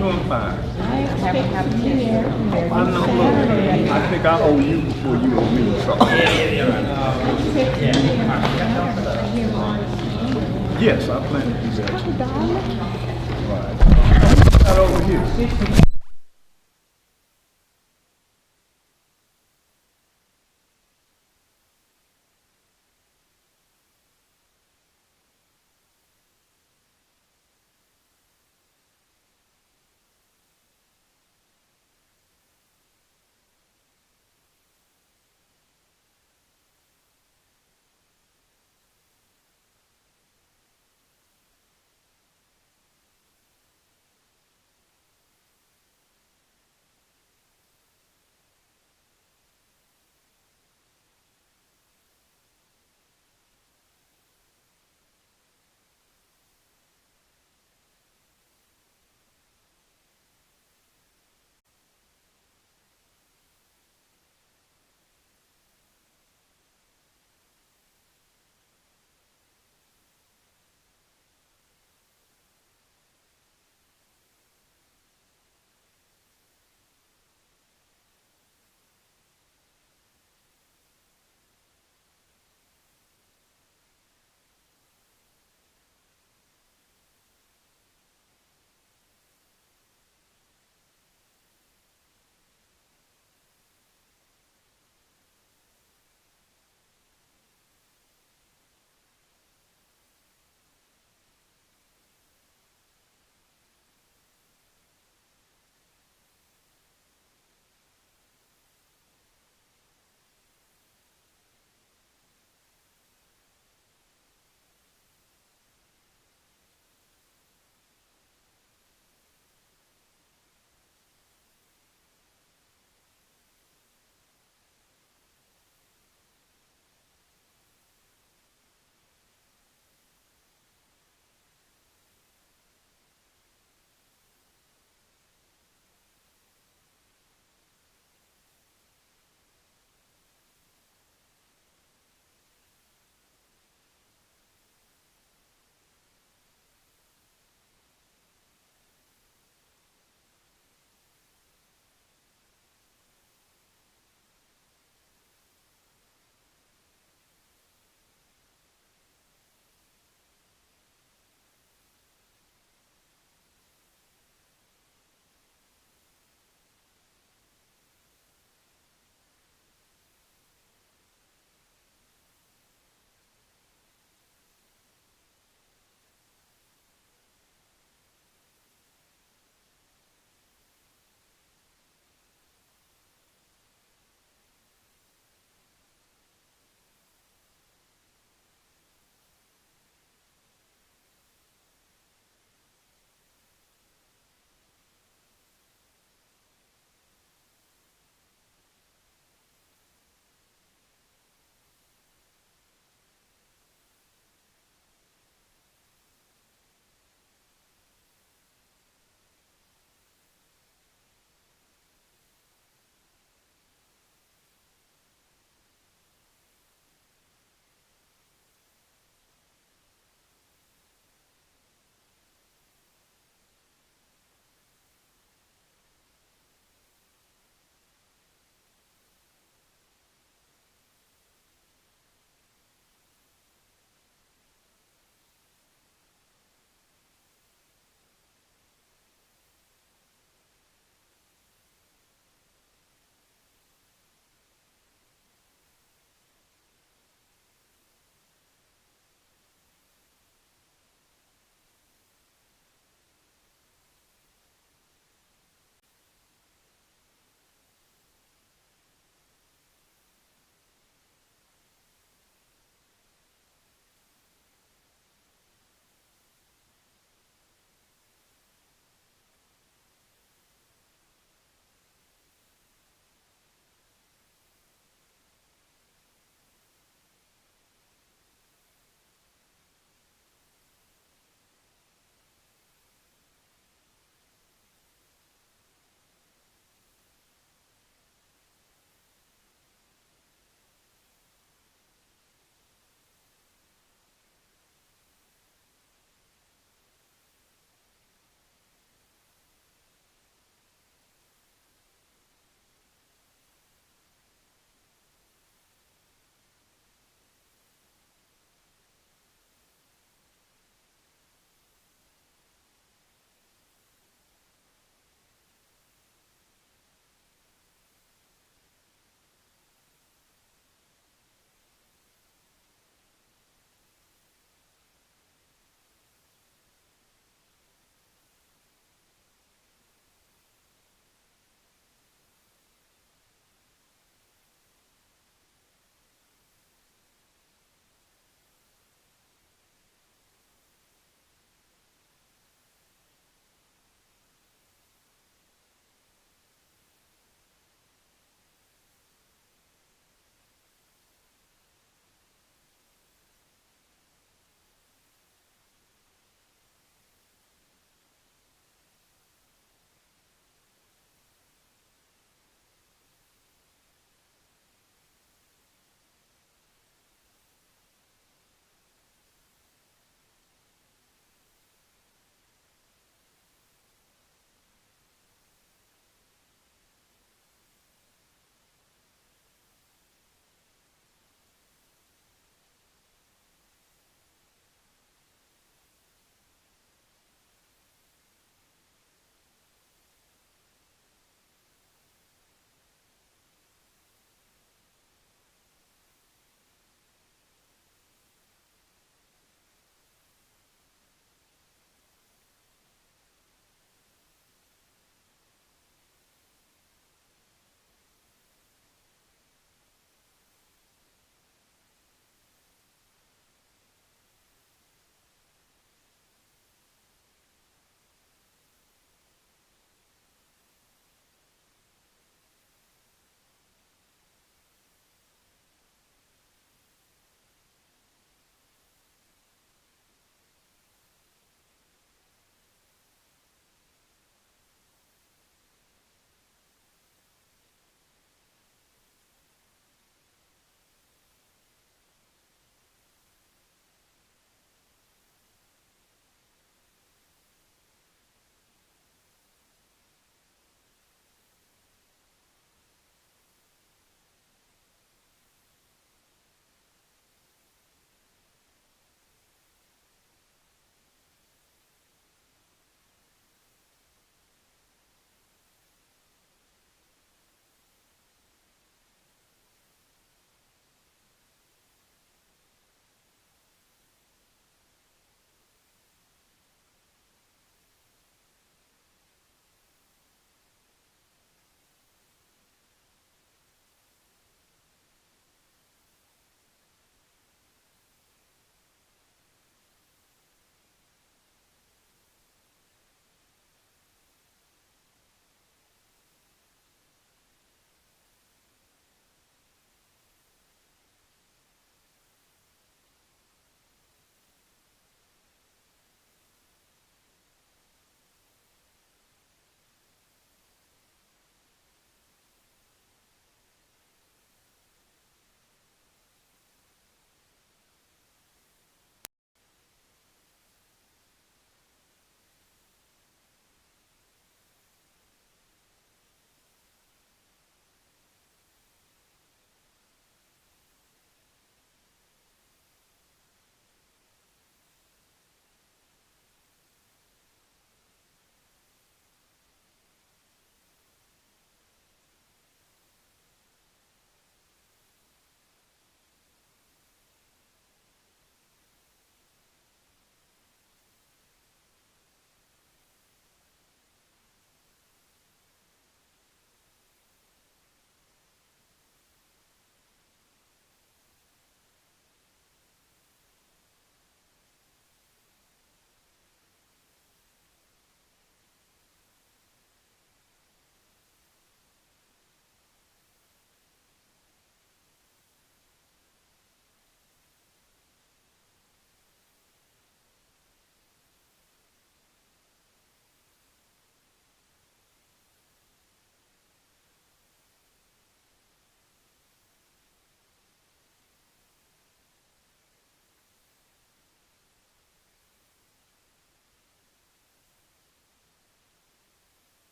Doing fine. Happy New Year. I know. Look, I think I owe you before you owe me. So. Yes, I plan to do that too. Right. Not over here.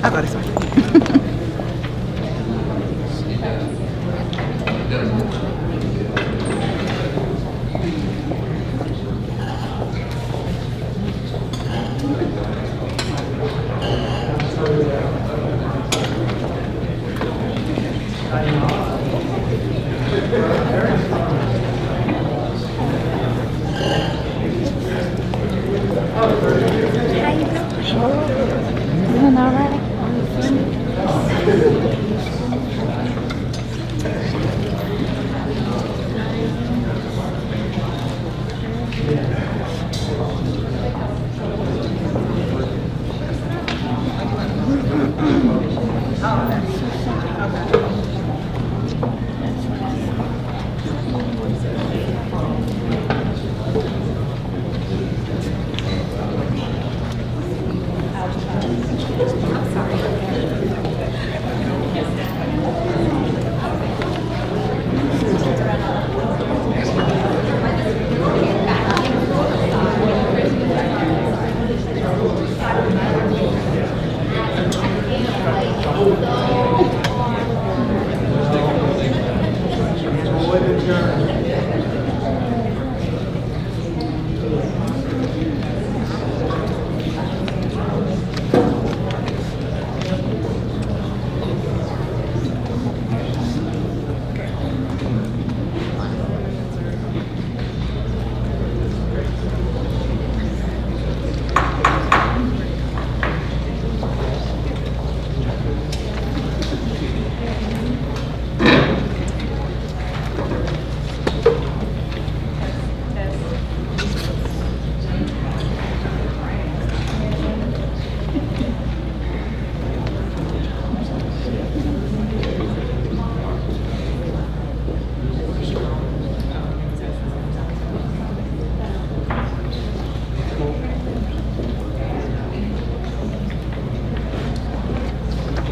I'll go this way. Doing all right?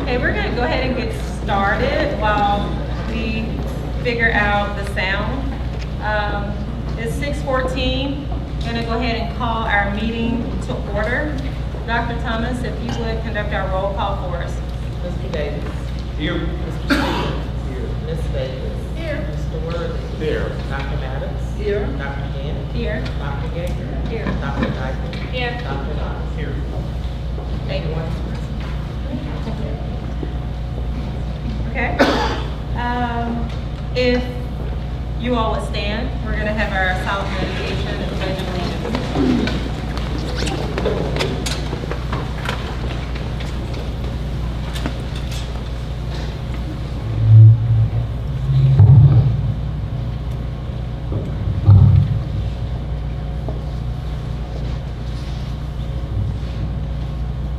Okay, we're going to go ahead and get started while we figure out the sound. It's 6:14. Going to go ahead and call our meeting to order. Dr. Thomas, if you would conduct our roll call for us. Mr. Davis. Here. Mr. Stevens. Here. Ms. Davis. Here. Mr. Worthing. Here. Dr. Maddox. Here. Dr. Gann. Here. Dr. Gager. Here. Dr. Dyke. Here. Dr. Knox. Here. Thank you. Okay. If you all would stand, we're going to have our solemn meditation and pledge of allegiance.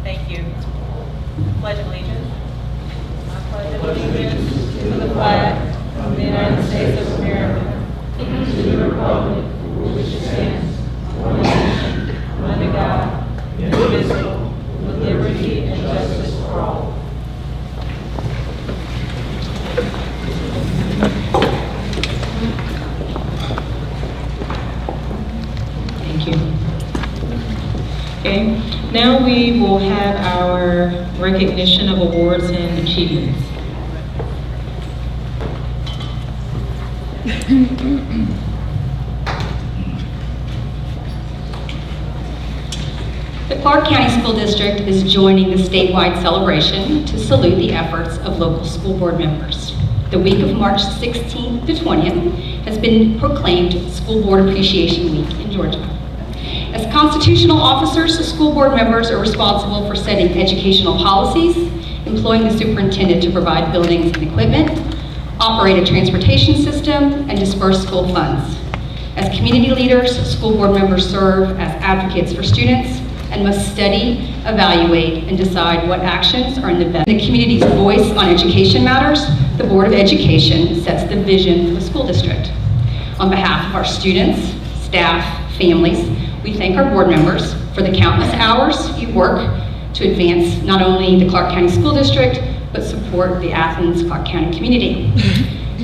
Thank you. Pledge of allegiance. I pledge allegiance to the flag of the United States of America and to the republic for which it stands, one nation, under God, indivisible, with liberty and justice for all. Thank you. Okay, now we will have our recognition of awards and achievements. The Clarke County School District is joining the statewide celebration to salute the efforts of local school board members. The week of March 16th to 20th has been proclaimed School Board Appreciation Week in Georgia. As constitutional officers, the school board members are responsible for setting educational policies, employing the superintendent to provide buildings and equipment, operate a transportation system, and disperse school funds. As community leaders, school board members serve as advocates for students and must study, evaluate, and decide what actions are in the best. The community's voice on education matters. The Board of Education sets the vision for the school district. On behalf of our students, staff, families, we thank our board members for the countless hours you work to advance not only the Clarke County School District, but support the Athens-Clarke County community.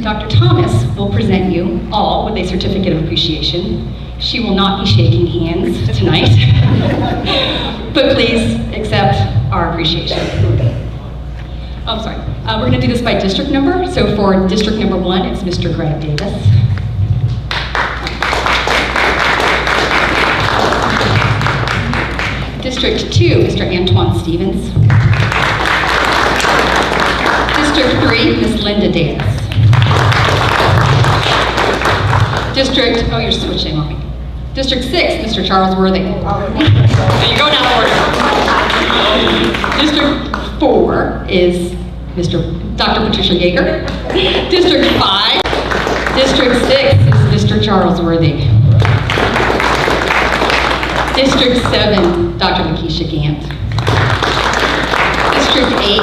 Dr. Thomas will present you all with a certificate of appreciation. She will not be shaking hands tonight, but please accept our appreciation. Oh, I'm sorry. We're going to do this by district number. So for district number 1, it's Mr. Greg Davis. District 2, Mr. Antoine Stevens. District 3, Ms. Linda Davis. District, oh, you're switching on me. District 6, Mr. Charles Worthy. There you go now, order. District 4 is Dr. Patricia Yeager. District 5, District 6 is Mr. Charles Worthy. District 7, Dr. Lakeisha Gant. District 8,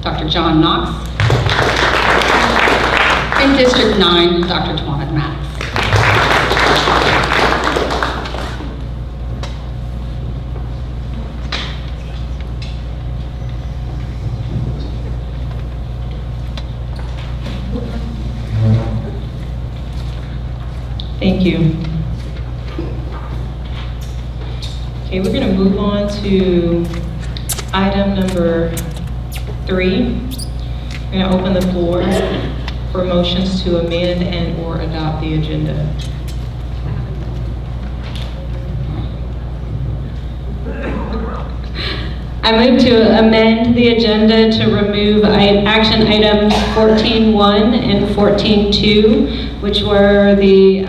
Dr. John Knox. And District 9, Dr. Tawana Maddox. Thank you. Okay, we're going to move on to item number 3. We're going to open the floor for motions to amend and/or adopt the agenda. I move to amend the agenda to remove action items 14.1 and 14.2, which were the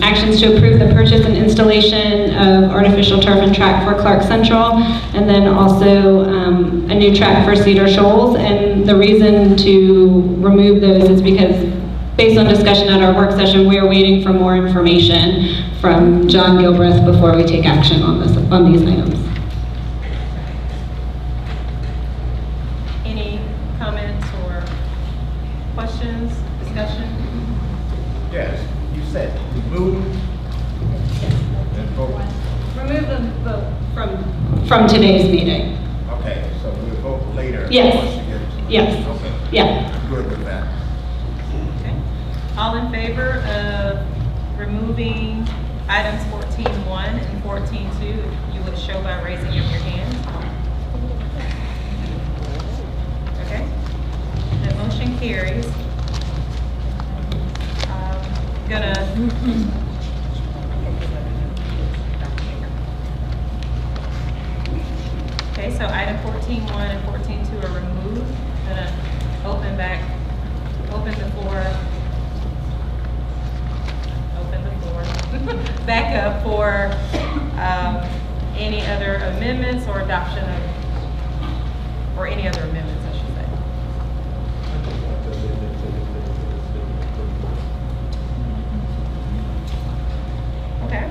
actions to approve the purchase and installation of artificial turf and track for Clarke Central, and then also a new track for Cedar Shoals. And the reason to remove those is because, based on discussion at our work session, we are waiting for more information from John Gilbreth before we take action on these items. Any comments or questions, discussion? Yes, you said remove and vote. Remove the vote from today's meeting. Okay, so we'll vote later. Yes. Once you get to the- Yes. Okay. Yeah. I'm good with that. Okay. All in favor of removing items 14.1 and 14.2, you would show by raising of your hand. Okay. The motion carries. Okay, so item 14.1 and 14.2 are removed. Gonna open the floor back up for any other amendments or adoption of, or any other amendments, I should say. Okay,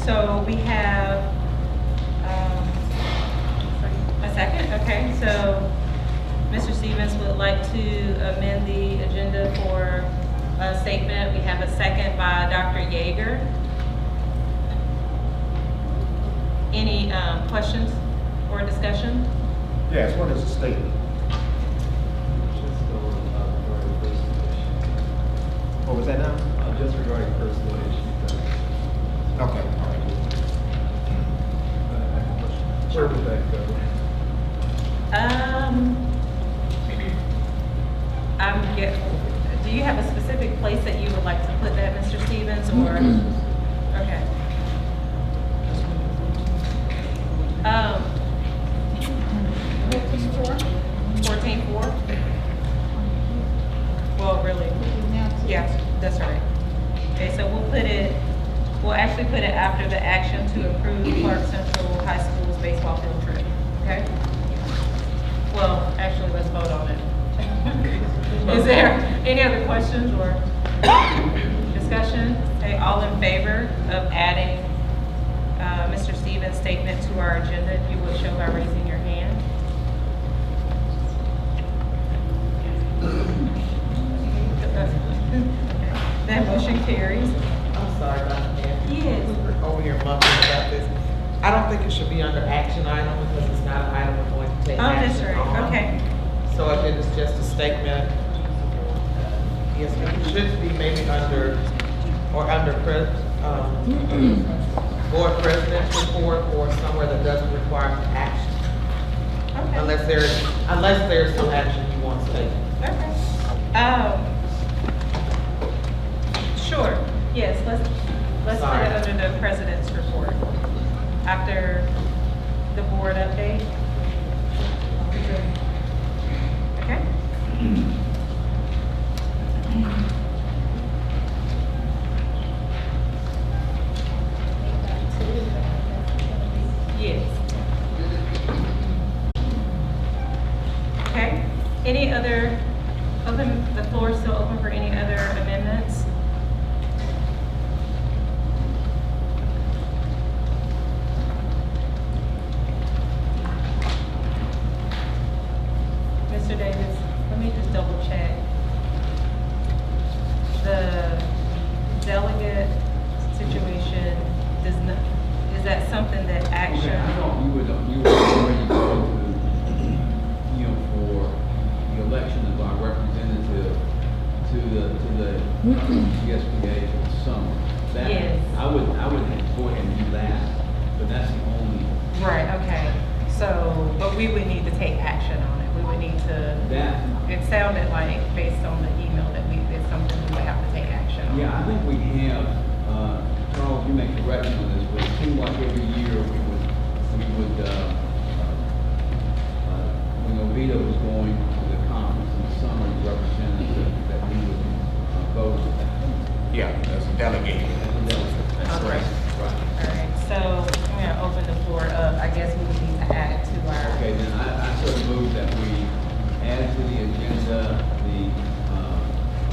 so we have a second. Okay, so Mr. Stevens would like to amend the agenda for a statement. We have a second by Dr. Yeager. Any questions or discussion? Yes, what is the statement? What was that now? Just regarding personal issues. Okay, all right. Where would that go? Do you have a specific place that you would like to put that, Mr. Stevens, or? Okay. 14.4? Well, really? Yeah, that's right. Okay, so we'll actually put it after the action to approve Clarke Central High School's baseball field trip, okay? Well, actually, let's vote on it. Is there any other questions or discussion? Okay, all in favor of adding Mr. Stevens' statement to our agenda, if you would show by raising your hand. Okay. That motion carries. I'm sorry, Dr. Mayor. Yes. We're over here mumbling about this. I don't think it should be under action item because it's not an item we're going to take Oh, that's action right, on. okay. So if it is just a statement, yes, it should be maybe under, or under board president's report or somewhere that doesn't require action. Okay. Unless there's some action you want to take. Okay. Sure, yes, let's put Sorry. it under the president's report. After the board update. Okay? Yes. Okay, any other, the floor is still open for any other amendments? Mr. Davis, let me just double check. The delegate situation does not, is that something that action? Okay, I thought you would already go to, for the election of our representative to the GSBA for the summer. That, Yes. I would go ahead and do that, but that's the only, Right, okay. So, but we would need to take action on it. We would need to, that, it sounded like, based on the email, that it's something we would have to take action on. yeah, I think we have, Charles, you may correct me on this, but it seemed like every year we would, when Oviedo was going to the conference in the summer, representative, that we would vote. Yeah, as a delegate. Okay. Right. All right, so I'm gonna open the floor up. I guess we would need to add it to our. Okay, then I sort of move that we add to the agenda the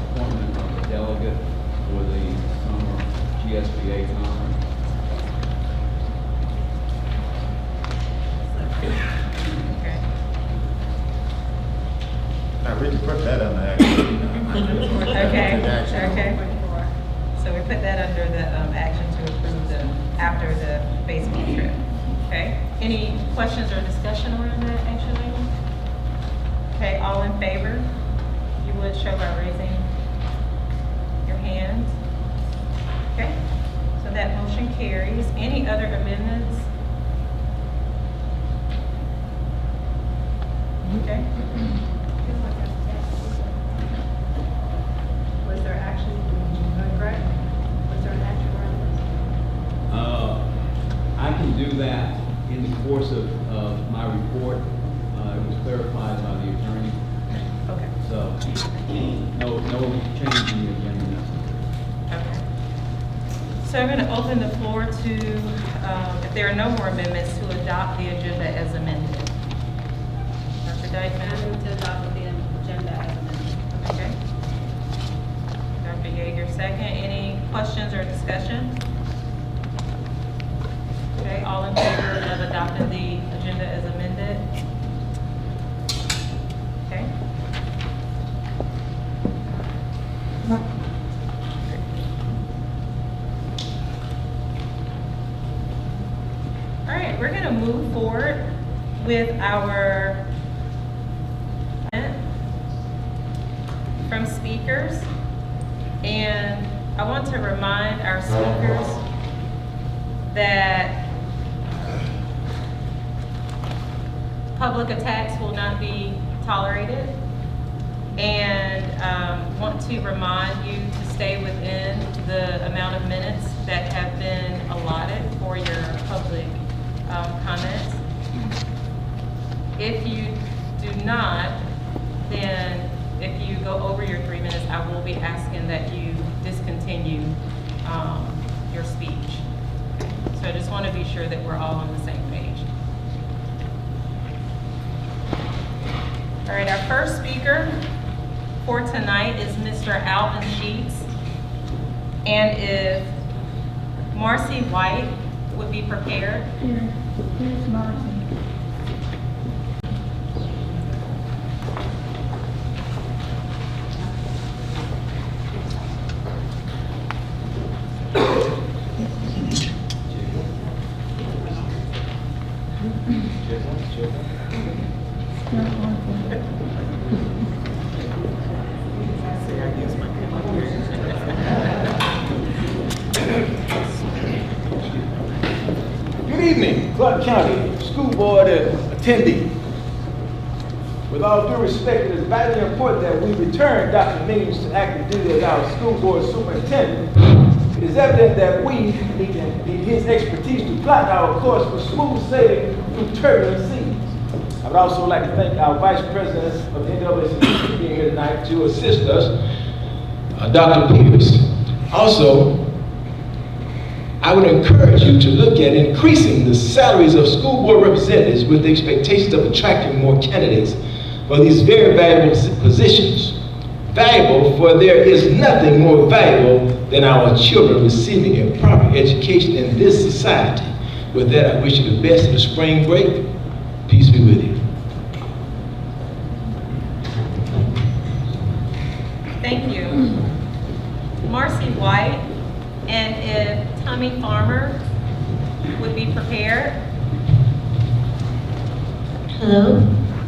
appointment of a delegate for the summer GSBA conference. Okay. Now, we can put that on the action. Okay. So we put that under the action to approve the, after the baseball trip. Okay, any questions or discussion around that action item? Okay, all in favor? You would show by raising your hands. Okay, so that motion carries. Any other amendments? Okay. Was there actually, Greg? Was there an action around I can do that in the course of my report. It was clarified by the attorney, Okay. so no change in the agenda necessary. Okay. So I'm going to open the floor to, if there are no more amendments, to adopt the agenda as amended. Dr. Dykeman? To adopt the agenda as amended. Okay. Dr. Yeager, second. Any questions or discussion? Okay, all in favor of adopting the agenda as amended? Okay. All right, we're going to move forward with our from speakers. And I want to remind our speakers that public attacks will not be tolerated. And want to remind you to stay within the amount of minutes that have been allotted for your public comments. If you do not, then if you go over your 3 minutes, I will be asking that you discontinue your speech. So I just want to be sure that we're all on the same page. All right, our first speaker for tonight is Mr. Alvin Sheets. And if Marcy White would be prepared. Here's Marcy. See, I use my Good evening, Clarke County School Board attendee. With all due respect, it is vitally important that we return Dr. Means to active duty as our school board superintendent. It is evident that we need his expertise to plot our course for smooth sailing through turbulent seas. I would also like to thank our Vice President of the NAACP for being here tonight to assist us, Dr. Peters. Also, I would encourage you to look at increasing the salaries of school board representatives with the expectations of attracting more candidates for these very valuable positions. Valuable, for there is nothing more valuable than our children receiving a proper education in this society. With that, I wish you the best of the spring break. Peace be with you. Thank you. Marcy White, and if Tommy Farmer would be prepared. Hello,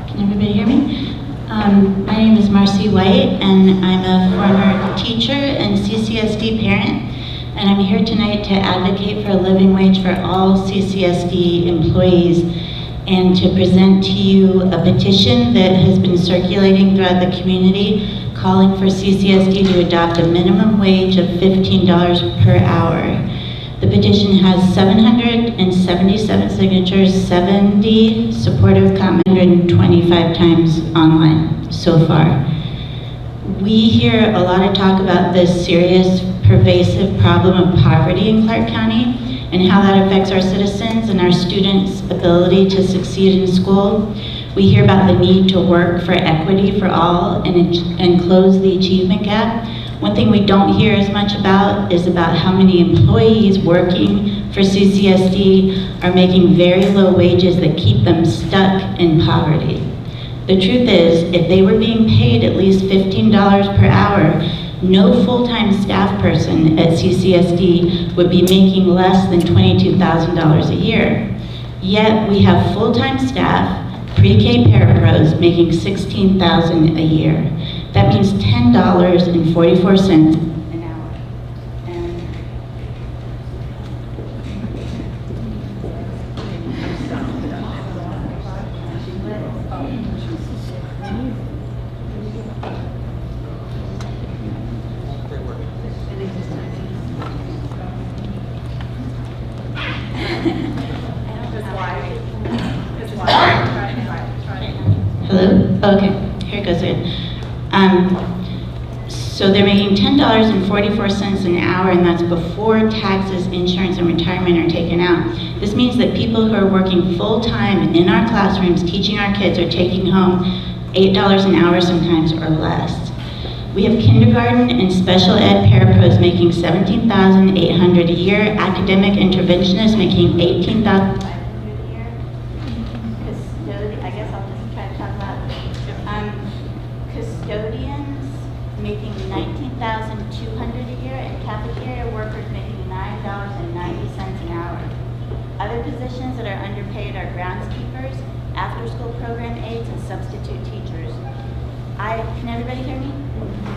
can everybody hear me? My name is Marcy White, and I'm a former teacher and CCSD parent, and I'm here tonight to advocate for a living wage for all CCSD employees and to present to you a petition that has been circulating throughout the community calling for CCSD to adopt a minimum wage of $15 per hour. The petition has 777 signatures, 70 supportive comments, 125 times online so far. We hear a lot of talk about this serious, pervasive problem of poverty in Clarke County and how that affects our citizens and our students' ability to succeed in school. We hear about the need to work for equity for all and close the achievement gap. One thing we don't hear as much about is about how many employees working for CCSD are making very low wages that keep them stuck in poverty. The truth is, if they were being paid at least $15 per hour, no full-time staff person at CCSD would be making less than $22,000 a year. Yet we have full-time staff, pre-K parapros making $16,000 a year. That means $10.44 an hour. And hello? Okay, here goes it. So they're making $10.44 an hour, and that's before taxes, insurance, and retirement are taken out. This means that people who are working full-time in our classrooms teaching our kids are taking home $8 an hour sometimes or less. We have kindergarten and special ed parapros making $17,800 a year, academic interventionists making $18,500 a year. I guess I'll just try to talk about custodians making $19,200 a year, and cafeteria workers making $9.90 an hour. Other positions that are underpaid are groundskeepers, after-school program aides, and substitute teachers. Can everybody hear me?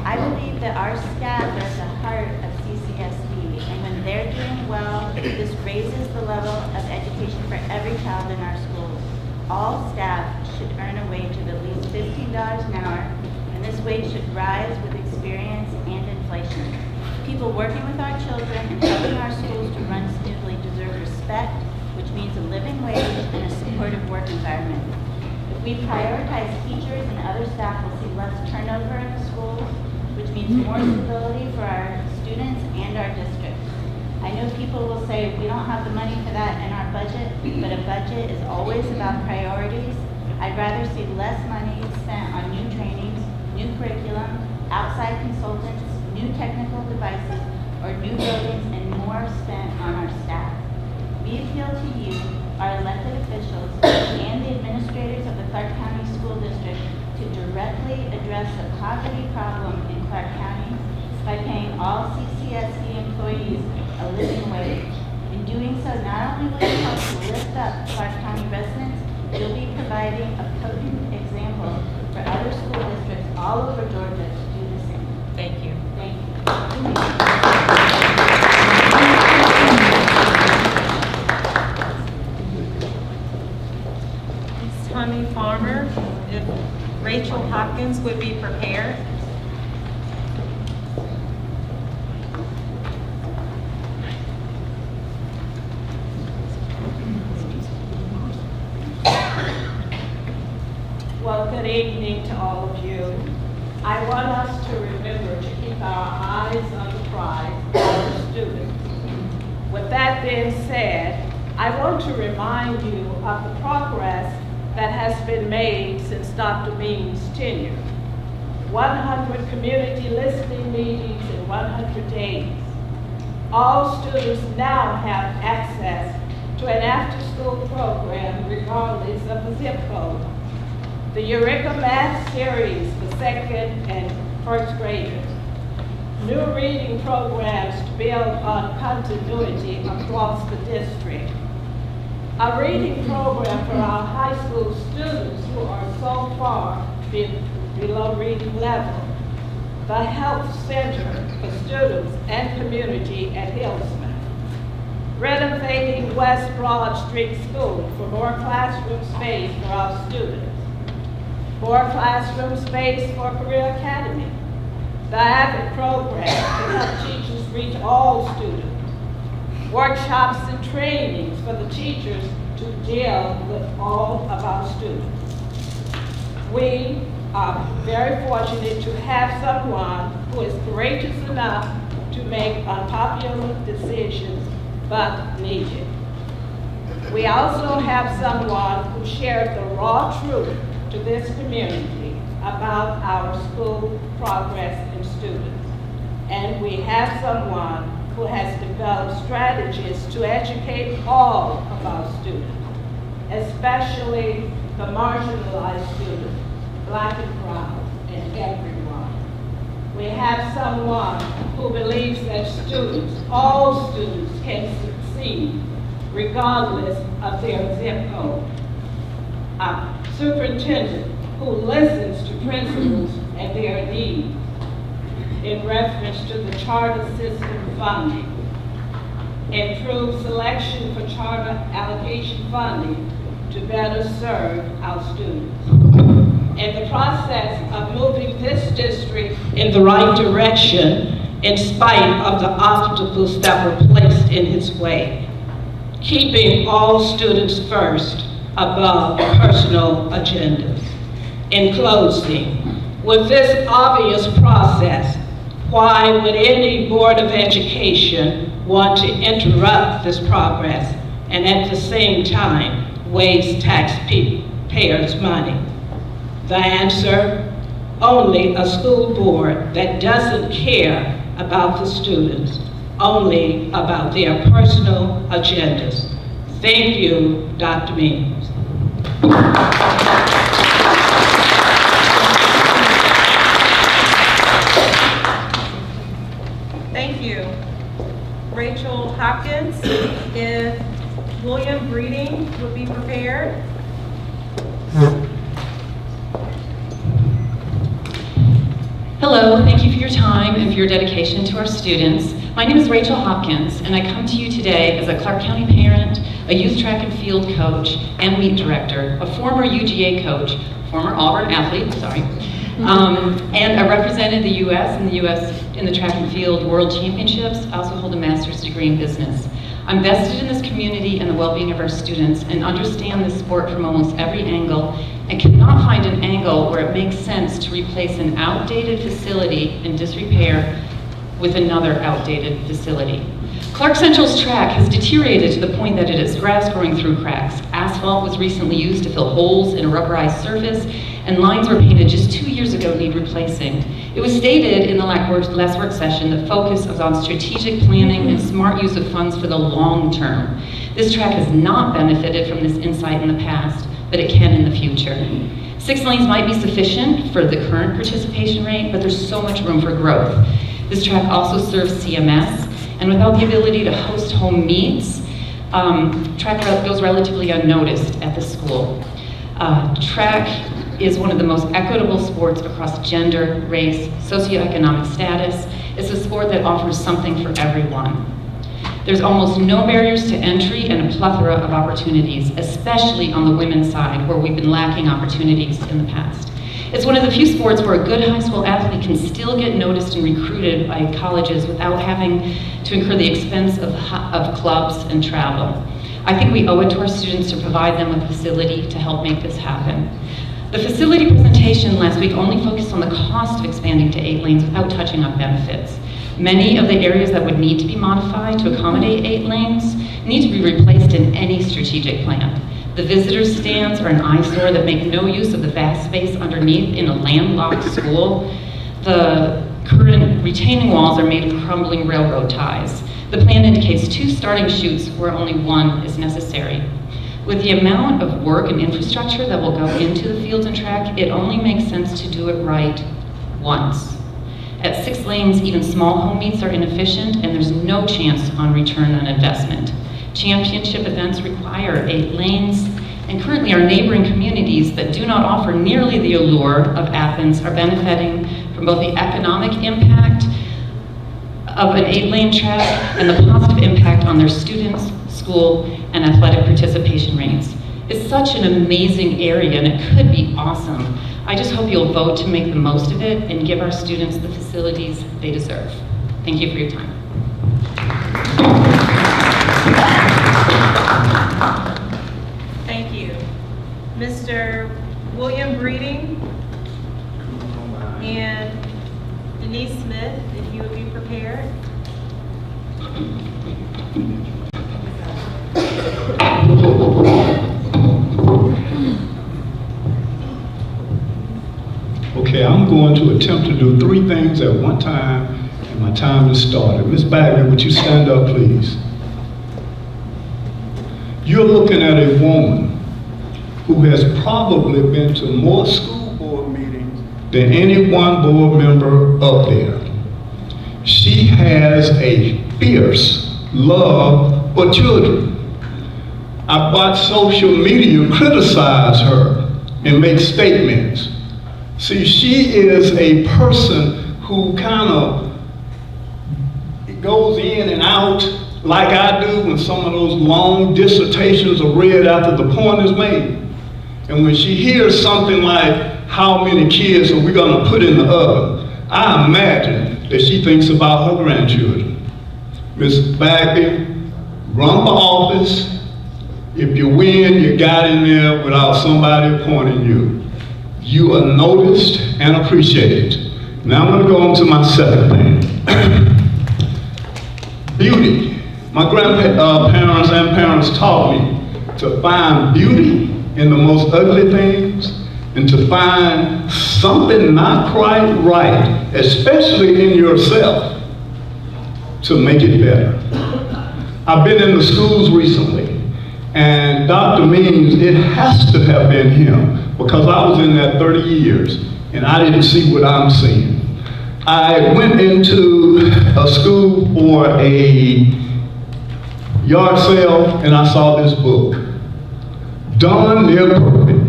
I believe that our staff are at the heart of CCSD, and when they're doing well, this raises the level of education for every child in our schools. All staff should earn a wage of at least $15 an hour, and this wage should rise with experience and inflation. People working with our children and helping our schools to run smoothly deserve respect, which means a living wage and a supportive work environment. If we prioritize teachers and other staff, we'll see less turnover in the schools, which means more stability for our students and our district. I know people will say we don't have the money for that in our budget, but a budget is always about priorities. I'd rather see less money spent on new trainings, new curriculum, outside consultants, new technical devices, or new buildings, and more spent on our staff. We appeal to you, our elected officials, and the administrators of the Clarke County School District to directly address the poverty problem in Clarke County by paying all CCSD employees a living wage. In doing so, not only will you help to lift up Clarke County residents, You'll be providing a potent example for other school districts all over Georgia to do the same. Thank you. Thank you. Ms. Tommy Farmer, if Rachel Hopkins would be prepared. Well, good evening to all of you. I want us to remember to keep our eyes on the prize, our students. With that being said, I want to remind you of the progress that has been made since Dr. Means' tenure. 100 community listening meetings in 100 days. All students now have access to an after-school program regardless of the zip code. The Eureka Math Series for second and first graders. New reading programs to build on continuity across the district. A reading program for our high school students who are so far below reading level. The Health Center for students and community at Hillsman. Renovating West Broad Street School for more classroom space for our students. More classroom space for Career Academy. The AVID program to help teachers reach all students. Workshops and trainings for the teachers to deal with all of our students. We are very fortunate to have someone who is courageous enough to make unpopular decisions, but needed. We also have someone who shared the raw truth to this community about our school progress and students. And we have someone who has developed strategies to educate all of our students, especially the marginalized students, Black and brown, and everyone. We have someone who believes that students, all students, can succeed regardless of their zip code. A superintendent who listens to principals and their needs in reference to the charter system funding, improve selection for charter allocation funding to better serve our students. In the process of moving this district in the right direction, in spite of the obstacles that were placed in its way, keeping all students first above personal agendas. In closing, with this obvious process, why would any Board of Education want to interrupt this progress and at the same time waste taxpayers' money? The answer, only a school board that doesn't care about the students, only about their personal agendas. Thank you, Dr. Means. Thank you. Rachel Hopkins, if William Breeding would be prepared. Hello, thank you for your time and for your dedication to our students. My name is Rachel Hopkins, and I come to you today as a Clarke County parent, a youth track and field coach, and meet director, a former UGA coach, former Auburn athlete, and I represented the U.S. in the track and field world championships. I also hold a master's degree in business. I'm vested in this community and the well-being of our students and understand this sport from almost every angle and cannot find an angle where it makes sense to replace an outdated facility in disrepair with another outdated facility. Clarke Central's track has deteriorated to the point that it is grass growing through cracks. Asphalt was recently used to fill holes in a rubberized surface, and lines were painted just 2 years ago need replacing. It was stated in the last work session that focus was on strategic planning and smart use of funds for the long term. This track has not benefited from this insight in the past, but it can in the future. 6 lanes might be sufficient for the current participation rate, but there's so much room for growth. This track also serves CMS, and without the ability to host home meets, track goes relatively unnoticed at the school. Track is one of the most equitable sports across gender, race, socioeconomic status. It's a sport that offers something for everyone. There's almost no barriers to entry and a plethora of opportunities, especially on the women's side, where we've been lacking opportunities in the past. It's one of the few sports where a good high school athlete can still get noticed and recruited by colleges without having to incur the expense of clubs and travel. I think we owe it to our students to provide them with a facility to help make this happen. The facility presentation last week only focused on the cost of expanding to 8 lanes without touching on benefits. Many of the areas that would need to be modified to accommodate 8 lanes need to be replaced in any strategic plan. The visitor stands are an eyesore that make no use of the vast space underneath in a landlocked school. The current retaining walls are made of crumbling railroad ties. The plan indicates 2 starting chutes where only 1 is necessary. With the amount of work and infrastructure that will go into the fields and track, it only makes sense to do it right once. At 6 lanes, even small home meets are inefficient and there's no chance on return on investment. Championship events require 8 lanes, and currently our neighboring communities that do not offer nearly the allure of Athens are benefiting from both the economic impact of an 8-lane track and the positive impact on their students, school, and athletic participation rates. It's such an amazing area and it could be awesome. I just hope you'll vote to make the most of it and give our students the facilities they deserve. Thank you for your time. Thank you. Mr. William Breeding and Denise Smith, if you would be prepared. Okay, I'm going to attempt to do 3 things at one time, and my time has started. Ms. Bagley, would you stand up, please? You're looking at a woman who has probably been to more school board meetings than any one board member up there. She has a fierce love for children. I've watched social media criticize her and make statements. See, she is a person who kind of goes in and out like I do when some of those long dissertations are read after the point is made. And when she hears something like, how many kids are we gonna put in the oven? I imagine that she thinks about her grandchildren. Ms. Bagley, run for office. If you win, you got in there without somebody appointing you. You are noticed and appreciated. Now I'm gonna go on to my second thing. Beauty. My grandparents and parents taught me to find beauty in the most ugly things and to find something not quite right, especially in yourself, to make it better. I've been in the schools recently, and Dr. Means, it has to have been him, because I was in there 30 years, and I didn't see what I'm seeing. I went into a school for a yard sale, and I saw this book, Done Near Perfect.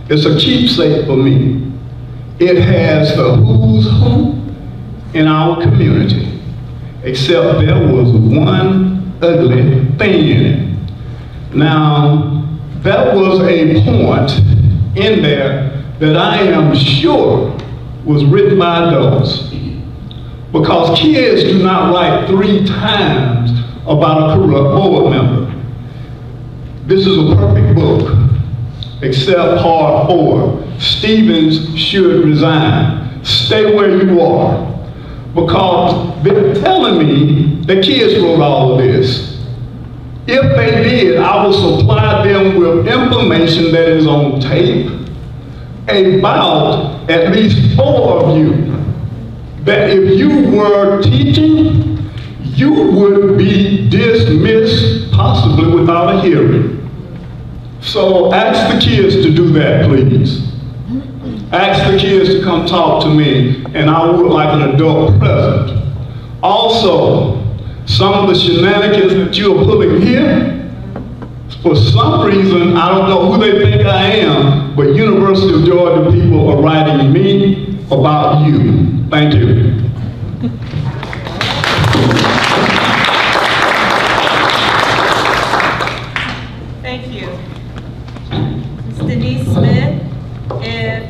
It's a keepsake for me. It has the who's who in our community, except there was one ugly thing in it. Now, that was a point in there that I am sure was written by adults, because kids do not write 3 times about a corrupt board member. This is a perfect book, except part 4. Stevens should resign. Stay where you are, because they're telling me the kids wrote all of this. If they did, I will supply them with information that is on tape about at least 4 of you, that if you were teaching, you would be dismissed, possibly without a hearing. So ask the kids to do that, please. Ask the kids to come talk to me, and I would like an adult present. Also, some of the shenanigans that you are pulling here, For some reason, I don't know who they think I am, but University of Georgia people are writing me about you. Thank you. Thank you. Ms. Denise Smith, if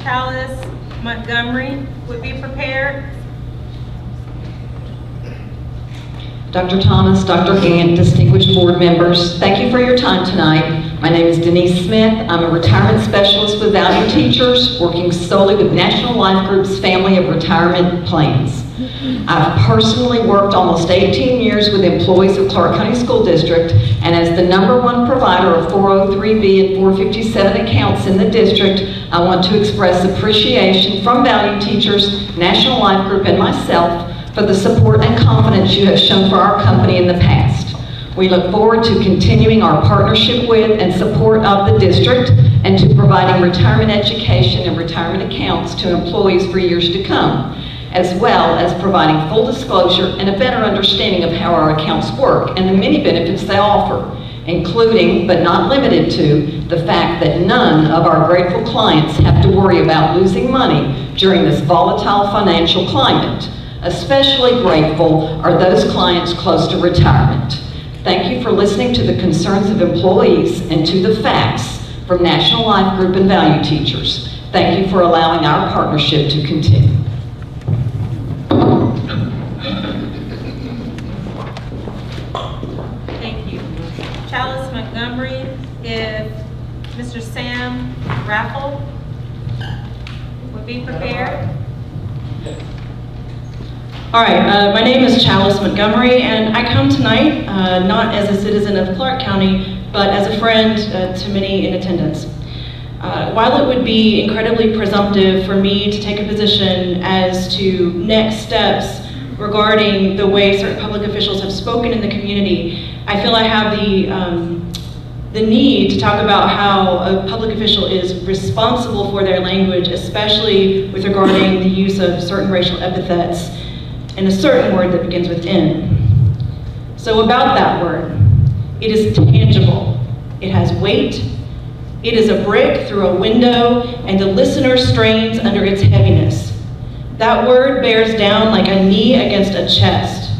Chalice Montgomery would be prepared. Dr. Thomas, Dr. Gant, distinguished board members, thank you for your time tonight. My name is Denise Smith. I'm a retirement specialist with Value Teachers, working solely with National Life Group's family of retirement plans. I've personally worked almost 18 years with employees of Clarke County School District, and as the #1 provider of 403B and 457 accounts in the district, I want to express appreciation from Value Teachers, National Life Group, and myself for the support and confidence you have shown for our company in the past. We look forward to continuing our partnership with and support of the district and to providing retirement education and retirement accounts to employees for years to come, as well as providing full disclosure and a better understanding of how our accounts work and the many benefits they offer, including, but not limited to, the fact that none of our grateful clients have to worry about losing money during this volatile financial climate. Especially grateful are those clients close to retirement. Thank you for listening to the concerns of employees and to the facts from National Life Group and Value Teachers. Thank you for allowing our partnership to continue. Thank you. Chalice Montgomery, if Mr. Sam Raffle would be prepared. All right, my name is Chalice Montgomery, and I come tonight not as a citizen of Clarke County, but as a friend to many in attendance. While it would be incredibly presumptive for me to take a position as to next steps regarding the way certain public officials have spoken in the community, I feel I have the need to talk about how a public official is responsible for their language, especially with regarding the use of certain racial epithets and a certain word that begins with N. So about that word, it is tangible. It has weight. It is a brick through a window, and the listener strains under its heaviness. That word bears down like a knee against a chest.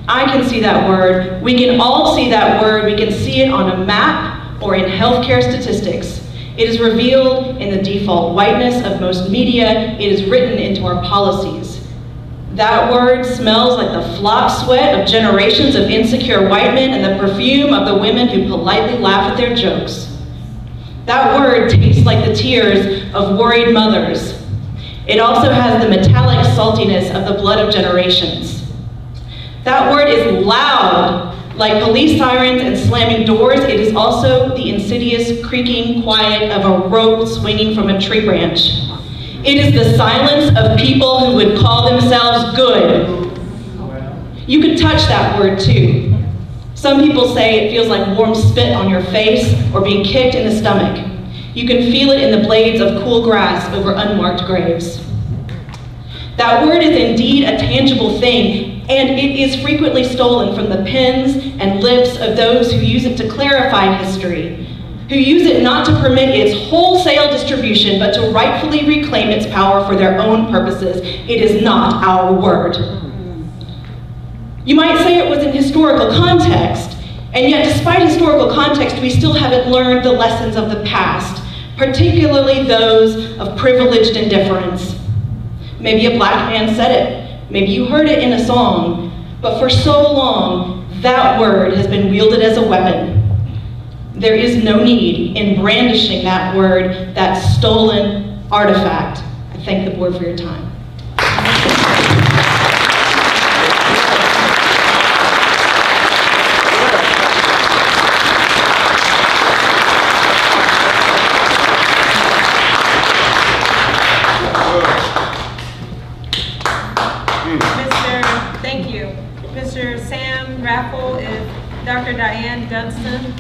I can see that word. We can all see that word. We can see it on a map or in healthcare statistics. It is revealed in the default whiteness of most media. It is written into our policies. That word smells like the flop sweat of generations of insecure white men and the perfume of the women who politely laugh at their jokes. That word tastes like the tears of worried mothers. It also has the metallic saltiness of the blood of generations. That word is loud, like police sirens and slamming doors. It is also the insidious creaking quiet of a rope swinging from a tree branch. It is the silence of people who would call themselves good. You can touch that word too. Some people say it feels like warm spit on your face or being kicked in the stomach. You can feel it in the blades of cool grass over unmarked graves. That word is indeed a tangible thing, and it is frequently stolen from the pens and lips of those who use it to clarify history, who use it not to permit its wholesale distribution, but to rightfully reclaim its power for their own purposes. It is not our word. You might say it was in historical context, and yet despite historical context, we still haven't learned the lessons of the past, particularly those of privileged indifference. Maybe a black man said it, maybe you heard it in a song, but for so long, that word has been wielded as a weapon. There is no need in brandishing that word, that stolen artifact. I thank the board for your time. Thank you. Mr. Sam Raffle, if Dr. Diane Dunstan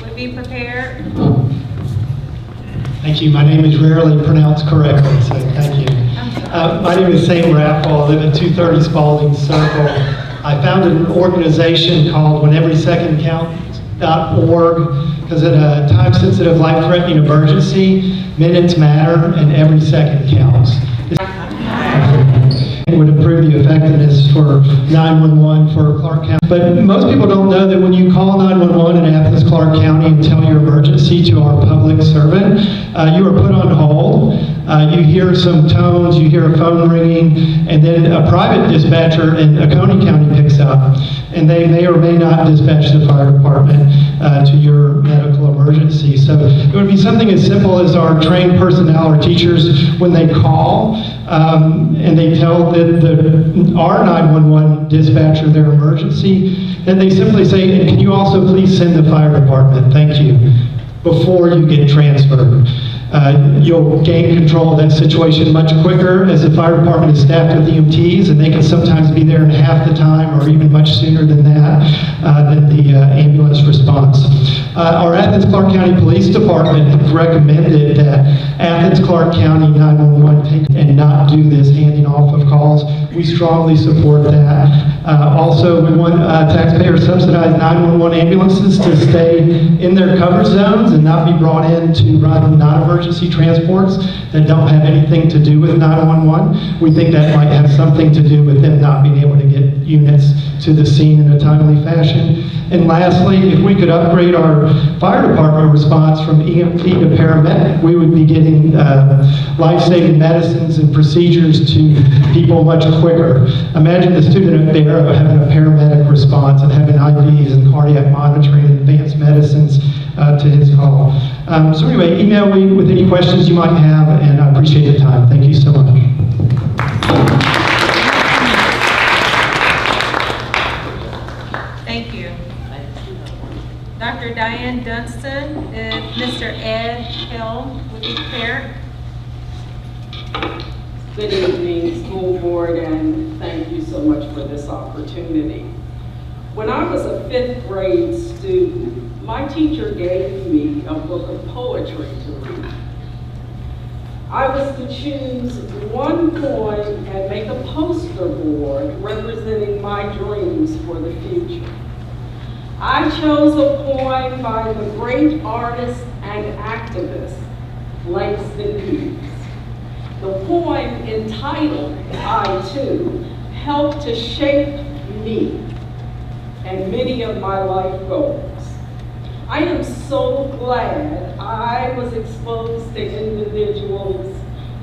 would be prepared. Thank you. My name is rarely pronounced correctly, so thank you. My name is Sam Raffle. I live in 230 Spalding Circle. I founded an organization called When Every Second Counts. minutesmatter.org, because in a time-sensitive, life-threatening emergency, minutes matter and every second counts. It would improve the effectiveness for 911 for Clarke County. But most people don't know that when you call 911 in Athens, Clarke County and tell your emergency to our public servant, you are put on hold. You hear some tones, you hear a phone ringing, and then a private dispatcher in Oconee County picks up, and they may or may not dispatch the fire department to your medical emergency. So it would be something as simple as our trained personnel or teachers, when they call and they tell our 911 dispatcher their emergency, that they simply say, and can you also please send the fire department, thank you, before you get transferred. You'll gain control of that situation much quicker, as the fire department is staffed with EMTs, and they can sometimes be there in half the time or even much sooner than that, than the ambulance response. Our Athens Clarke County Police Department have recommended that Athens Clarke County 911 take and not do this handing off of calls. We strongly support that. Also, we want taxpayer subsidized 911 ambulances to stay in their coverage zones and not be brought in to run non-emergency transports that don't have anything to do with 911. We think that might have something to do with them not being able to get units to the scene in a timely fashion. And lastly, if we could upgrade our fire department response from EMT to paramedic, we would be getting life-saving medicines and procedures to people much quicker. Imagine the student at Barrow having a paramedic response and having IVs and cardiac monitoring and advanced medicines to his call. So anyway, email me with any questions you might have, and I appreciate the time. Thank you so much. Thank you. Dr. Diane Dunstan, if Mr. Ed Hill would be prepared. Good evening, school board, and thank you so much for this opportunity. When I was a 5th grade student, my teacher gave me a book of poetry to read. I was to choose one poem and make a poster board representing my dreams for the future. I chose a poem by the great artist and activist, Langston Hughes. The poem entitled, I Too, helped to shape me and many of my life goals. I am so glad I was exposed to individuals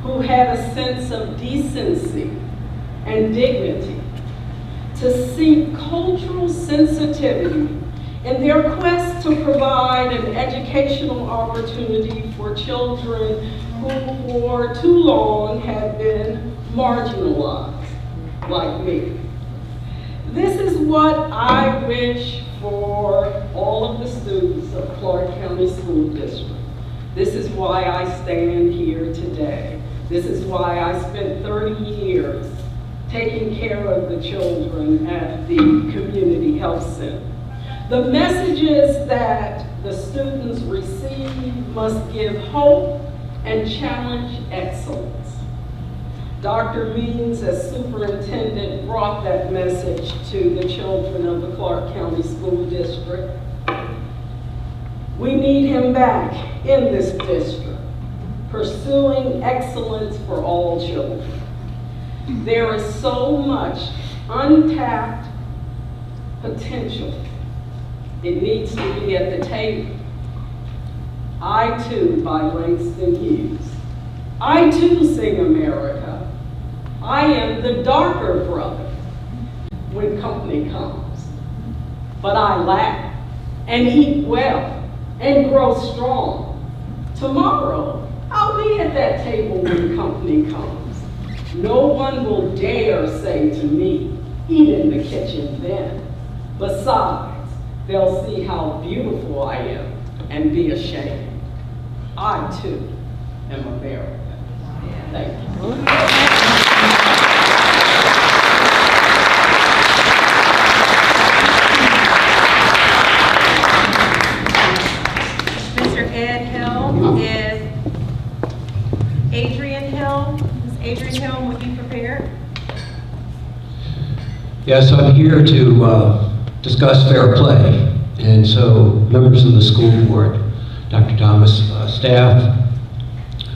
who had a sense of decency and dignity, to seek cultural sensitivity in their quest to provide an educational opportunity for children who for too long have been marginalized, like me. This is what I wish for all of the students of Clarke County School District. This is why I stand here today. This is why I spent 30 years taking care of the children at the Community Health Center. The messages that the students receive must give hope and challenge excellence. Dr. Means, as superintendent, brought that message to the children of the Clarke County School District. We need him back in this district, pursuing excellence for all children. There is so much untapped potential. It needs to be at the table. I Too by Langston Hughes. I Too sing America. I am the darker brother when company comes. But I laugh and eat well and grow strong. Tomorrow, I'll be at that table when company comes. No one will dare say to me, eat in the kitchen then. Besides, they'll see how beautiful I am and be ashamed. I too am American. Thank you. Mr. Ed Hill is Adrian Hill. Ms. Adrian Hill, would you prepare? Yes, I'm here to discuss fair play. And so, members of the school board, Dr. Thomas, staff,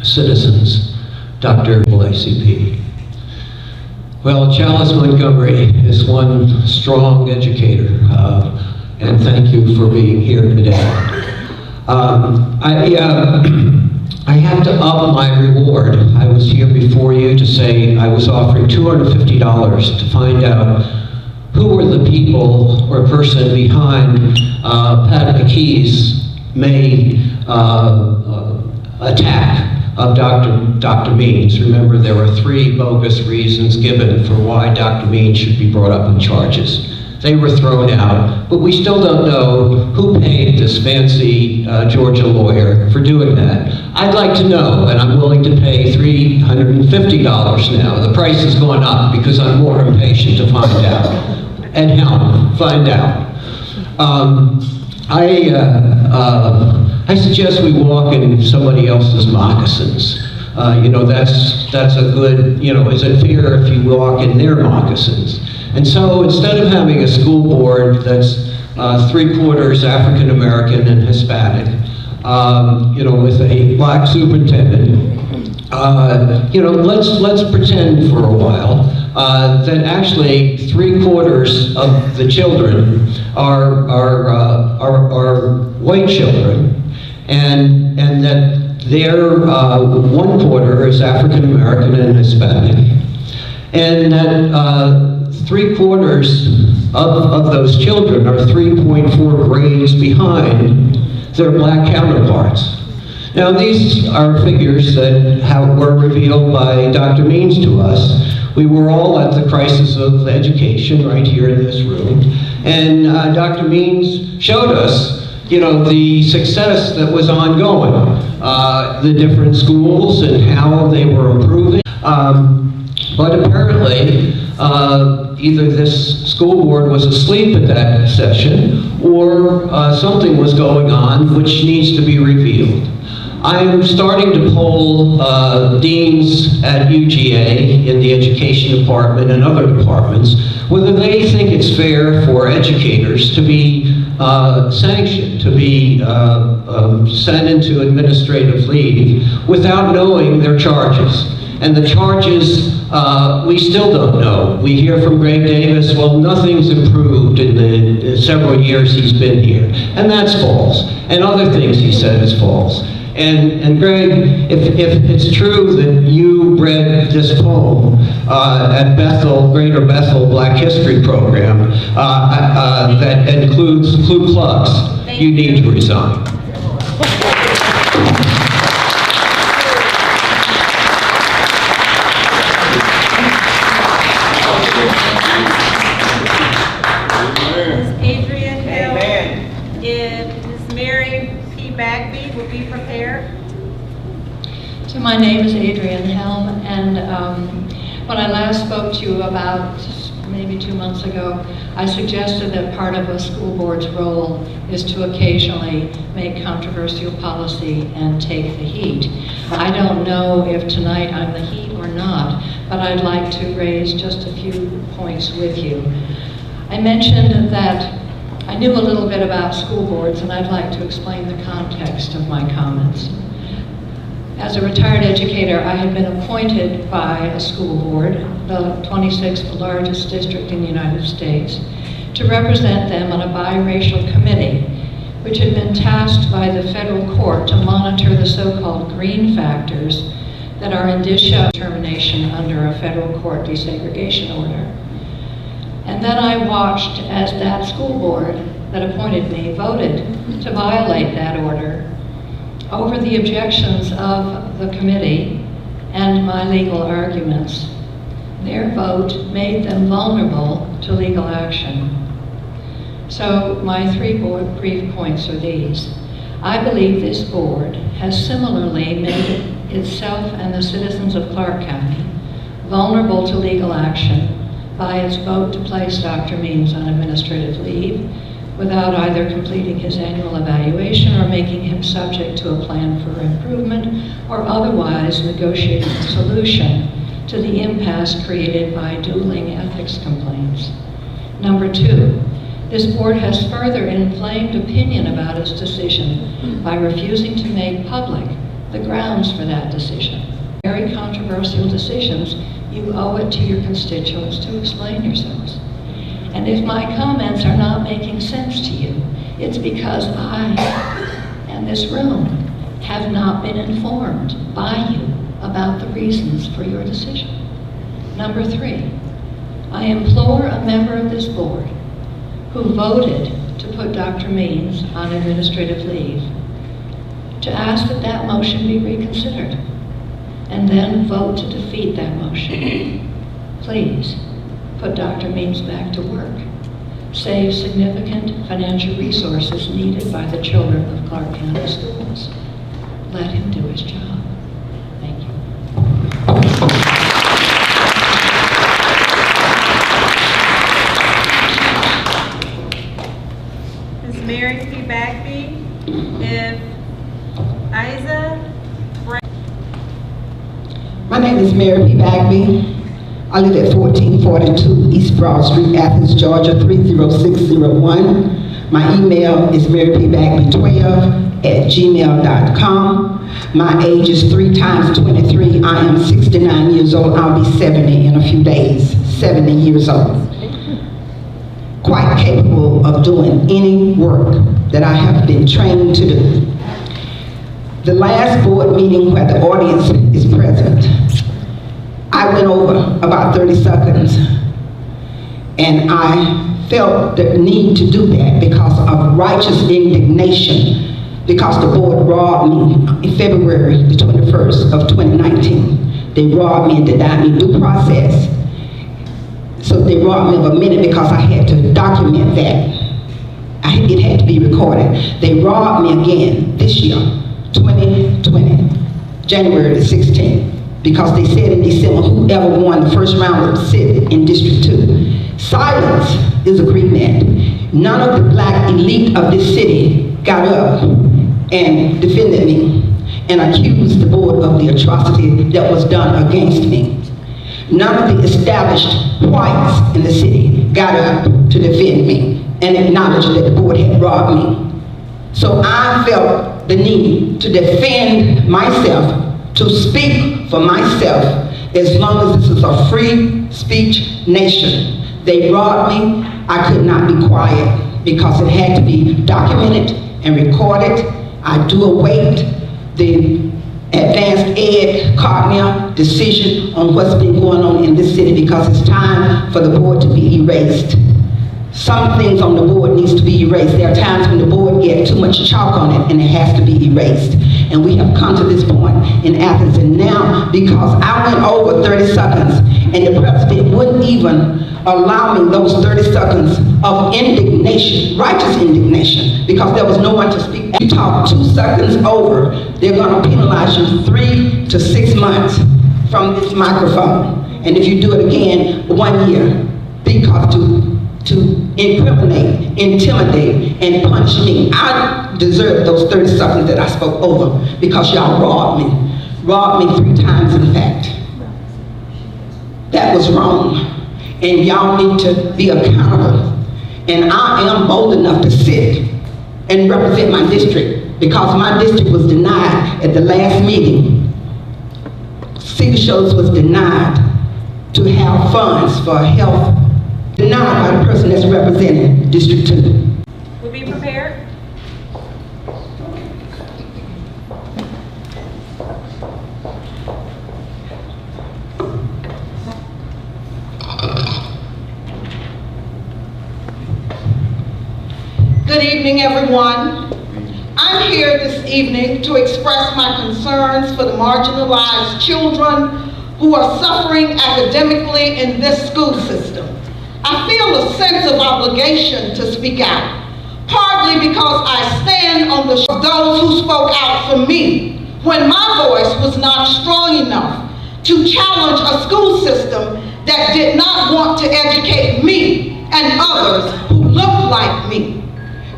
citizens, Dr. ACP. Well, Chalice Montgomery is one strong educator, and thank you for being here today. I have to up my reward. I was here before you to say I was offering $250 to find out who were the people or person behind Pat McKee's May attack of Dr. Means. Remember, there were 3 bogus reasons given for why Dr. Means should be brought up on charges. They were thrown out, but we still don't know who paid this fancy Georgia lawyer for doing that. I'd like to know, and I'm willing to pay $350 now. The price has gone up because I'm more impatient to find out. Ed Helm, find out. I suggest we walk in somebody else's moccasins. You know, that's a good, you know, is it fair if you walk in their moccasins? And so instead of having a school board that's 3/4 African American and Hispanic, you know, with a black superintendent, you know, let's pretend for a while that actually 3/4 of the children are white children, and that their 1/4 is African American and Hispanic, and that 3/4 of those children are 3.4 grades behind their black counterparts. Now, these are figures that were revealed by Dr. Means to us. We were all at the crisis of education right here in this room, and Dr. Means showed us, you know, the success that was ongoing, the different schools and how they were improving. But apparently, either this school board was asleep at that session, or something was going on which needs to be revealed. I'm starting to poll deans at UGA in the education department and other departments whether they think it's fair for educators to be sanctioned, to be sent into administrative leave without knowing their charges. And the charges, we still don't know. We hear from Greg Davis, well, nothing's improved in the several years he's been here. And that's false. And other things he said is false. And Greg, if it's true that you read this poem at Bethel, Greater Bethel Black History Program, that includes Ku Klux, you need to resign. So my name is Adrienne Helm, and when I last spoke to you about maybe 2 months ago, I suggested that part of a school board's role is to occasionally make controversial policy and take the heat. I don't know if tonight I'm the heat or not, but I'd like to raise just a few points with you. I mentioned that I knew a little bit about school boards, and I'd like to explain the context of my comments. As a retired educator, I had been appointed by a school board, the 26th largest district in the United States, to represent them on a biracial committee, which had been tasked by the federal court to monitor the so-called green factors that are indicia of termination under a federal court desegregation order. And then I watched as that school board that appointed me voted to violate that order over the objections of the committee and my legal arguments. Their vote made them vulnerable to legal action. So my 3 brief points are these. I believe this board has similarly made itself and the citizens of Clarke County vulnerable to legal action by its vote to place Dr. Means on administrative leave without either completing his annual evaluation or making him subject to a plan for improvement or otherwise negotiating a solution to the impasse created by dueling ethics complaints. Number 2, This board has further inflamed opinion about its decision by refusing to make public the grounds for that decision. Very controversial decisions, you owe it to your constituents to explain yourselves. And if my comments are not making sense to you, it's because I and this room have not been informed by you about the reasons for your decision. Number 3, I implore a member of this board who voted to put Dr. Means on administrative leave to ask that that motion be reconsidered and then vote to defeat that motion. Please put Dr. Means back to work. Save significant financial resources needed by the children of Clarke County schools. Let him do his job. Thank you. Ms. Mary P. Bagby, if Isa. My name is Mary P. Bagby. I live at 1442 East Broad Street, Athens, Georgia, 30601. My email is marypbagby12@gmail.com. My age is 3 times 23. I am 69 years old. I'll be 70 in a few days. 70 years old. Quite capable of doing any work that I have been trained to do. The last board meeting where the audience is present, I went over about 30 seconds, and I felt the need to do that because of righteous indignation, because the board robbed me in February the 21st of 2019. They robbed me and denied me due process. So they robbed me of a minute because I had to document that. It had to be recorded. They robbed me again this year, 2020, January the 16th. Because they said in December, whoever won the first round would sit in District 2. Silence is agreement. None of the black elite of this city got up and defended me and accused the board of the atrocity that was done against me. None of the established whites in the city got up to defend me and acknowledge that the board had robbed me. So I felt the need to defend myself, to speak for myself, as long as this is a free speech nation. They robbed me. I could not be quiet because it had to be documented and recorded. I do await the advanced ed Cardinal decision on what's been going on in this city because it's time for the board to be erased. Some things on the board needs to be erased. There are times when the board gets too much chalk on it and it has to be erased. And we have come to this point in Athens. And now, because I went over 30 seconds and the president wouldn't even allow me those 30 seconds of indignation, righteous indignation, because there was no one to speak. If you talk 2 seconds over, they're gonna penalize you 3 to 6 months from this microphone. And if you do it again, 1 year, because to incriminate, intimidate, and punish me. I deserve those 30 seconds that I spoke over because y'all robbed me. Robbed me 3 times, in fact. That was wrong. And y'all need to be accountable. And I am bold enough to sit and represent my district because my district was denied at the last meeting. Cedar Shores was denied to have funds for health, denied by the person that's representing District 2. Will be prepared. Good evening, everyone. I'm here this evening to express my concerns for the marginalized children who are suffering academically in this school system. I feel a sense of obligation to speak out, partly because I stand on the shoulders of those who spoke out for me when my voice was not strong enough to challenge a school system that did not want to educate me and others who looked like me.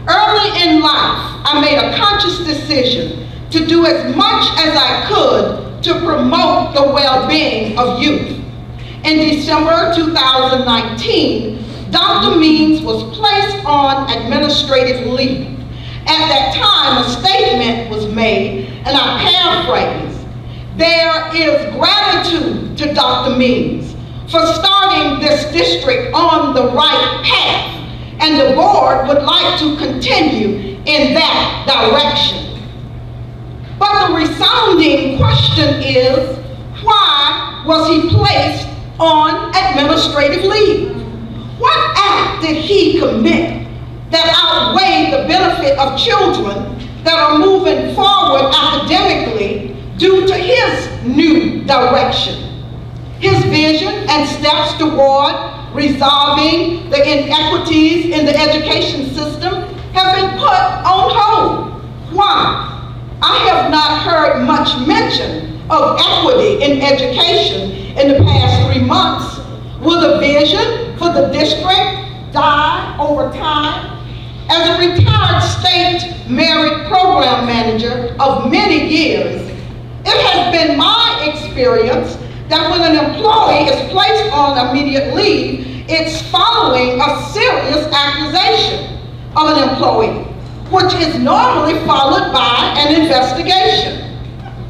Early in life, I made a conscious decision to do as much as I could to promote the well-being of youth. In December 2019, Dr. Means was placed on administrative leave. At that time, a statement was made, and I paraphrase, "There is gratitude to Dr. Means for starting this district on the right path, and the board would like to continue in that direction." But the resounding question is, why was he placed on administrative leave? What act did he commit that outweighed the benefit of children that are moving forward academically due to his new direction? His vision and steps toward resolving the inequities in the education system have been put on hold. Why? I have not heard much mention of equity in education in the past 3 months. Will the vision for the district die over time? As a retired state merit program manager of many years, it has been my experience that when an employee is placed on immediate leave, it's following a serious accusation of an employee, which is normally followed by an investigation,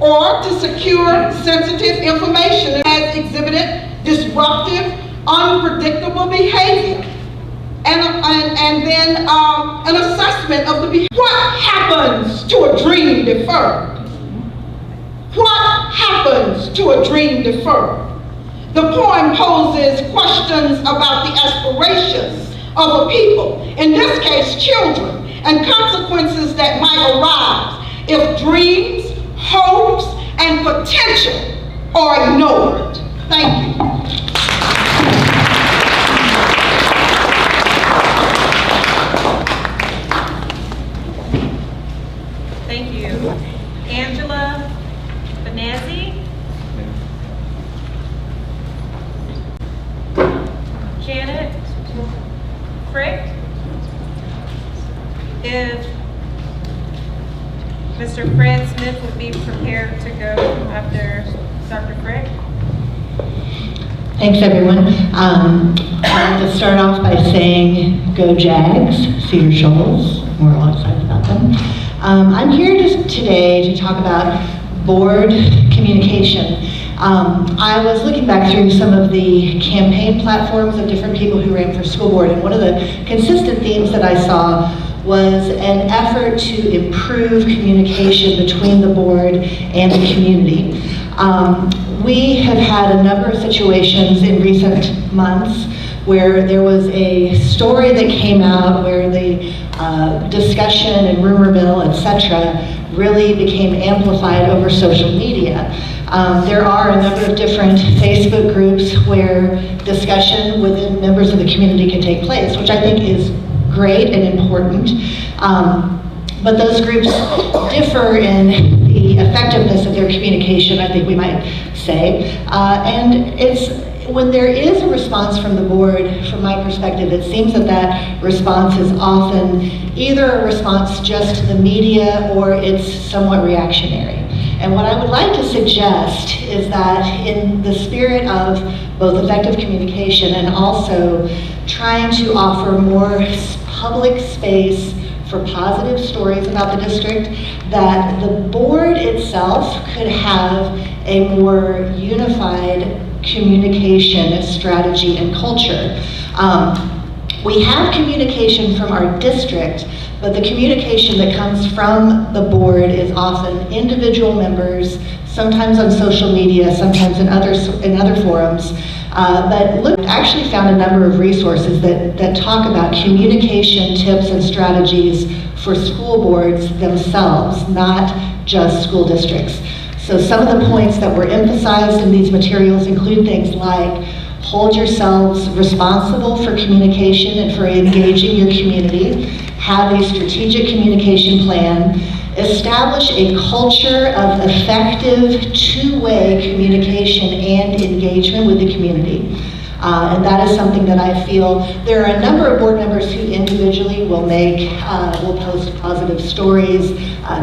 or to secure sensitive information has exhibited disruptive, unpredictable behavior, and then an assessment of the behavior. What happens to a dream deferred? What happens to a dream deferred? The poem poses questions about the aspirations of a people, in this case children, and consequences that might arise if dreams, hopes, and potential are ignored. Thank you. Thank you. Angela Benazzi? Janet Frick? If Mr. Fred Smith would be prepared to go after Dr. Frick? Thanks, everyone. I'd like to start off by saying, go Jags, Cedar Shoals. We're all excited about them. I'm here today to talk about board communication. I was looking back through some of the campaign platforms of different people who ran for school board, and one of the consistent themes that I saw was an effort to improve communication between the board and the community. We have had a number of situations in recent months where there was a story that came out where the discussion and rumor mill, etc., really became amplified over social media. There are a number of different Facebook groups where discussion within members of the community can take place, which I think is great and important. But those groups differ in the effectiveness of their communication, I think we might say. And it's when there is a response from the board, from my perspective, it seems that that response is often either a response just to the media or it's somewhat reactionary. And what I would like to suggest is that in the spirit of both effective communication and also trying to offer more public space for positive stories about the district, that the board itself could have a more unified communication strategy and culture. We have communication from our district, but the communication that comes from the board is often individual members, sometimes on social media, sometimes in other forums. But actually found a number of resources that talk about communication tips and strategies for school boards themselves, not just school districts. So some of the points that were emphasized in these materials include things like hold yourselves responsible for communication and for engaging your community, have a strategic communication plan, establish a culture of effective two-way communication and engagement with the community. And that is something that I feel, there are a number of board members who individually will post positive stories.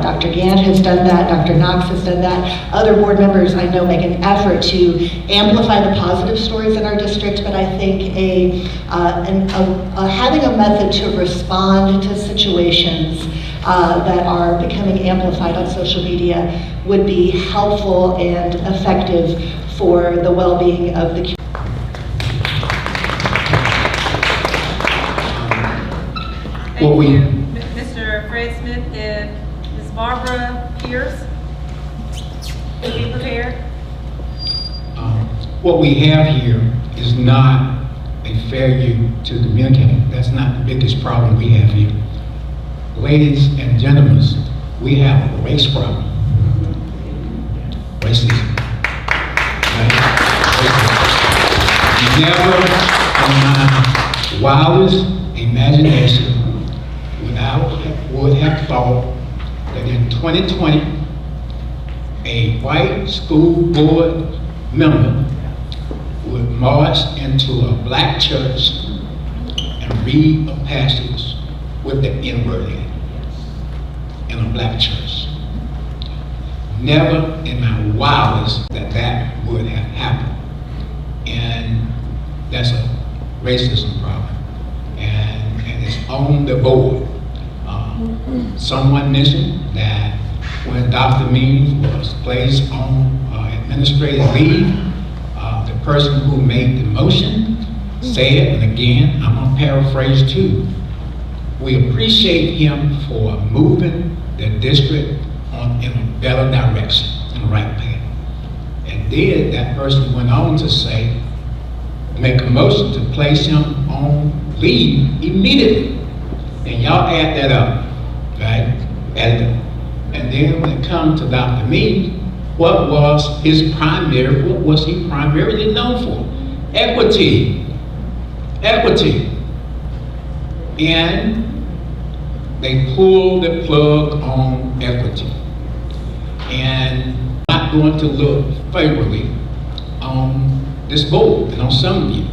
Dr. Gant has done that, Dr. Knox has done that. Other board members I know make an effort to amplify the positive stories in our district, but I think having a method to respond to situations that are becoming amplified on social media would be helpful and effective for the well-being of the community. Thank you. Mr. Fred Smith and Ms. Barbara Pierce, be prepared. What we have here is not a failure to communicate. That's not the biggest problem we have here. Ladies and gentlemen, we have a race problem. Racism. Right? Racism. Never in my wildest imagination would have thought that in 2020, a white school board member would march into a black church and read a passage with the N-word in a black church. Never in my wildest that would have happened. And that's a racism problem. And it's on the board. Someone mentioned that when Dr. Means was placed on administrative leave, the person who made the motion said, and again, I'm gonna paraphrase too, we appreciate him for moving the district in a better direction, in the right path. And then that person went on to say, make a motion to place him on leave immediately. And y'all add that up, right? Add it up. And then when it comes to Dr. Mead, what was he primarily known for? Equity. Equity. And they pulled the plug on equity. And not going to look favorably on this board and on some of you.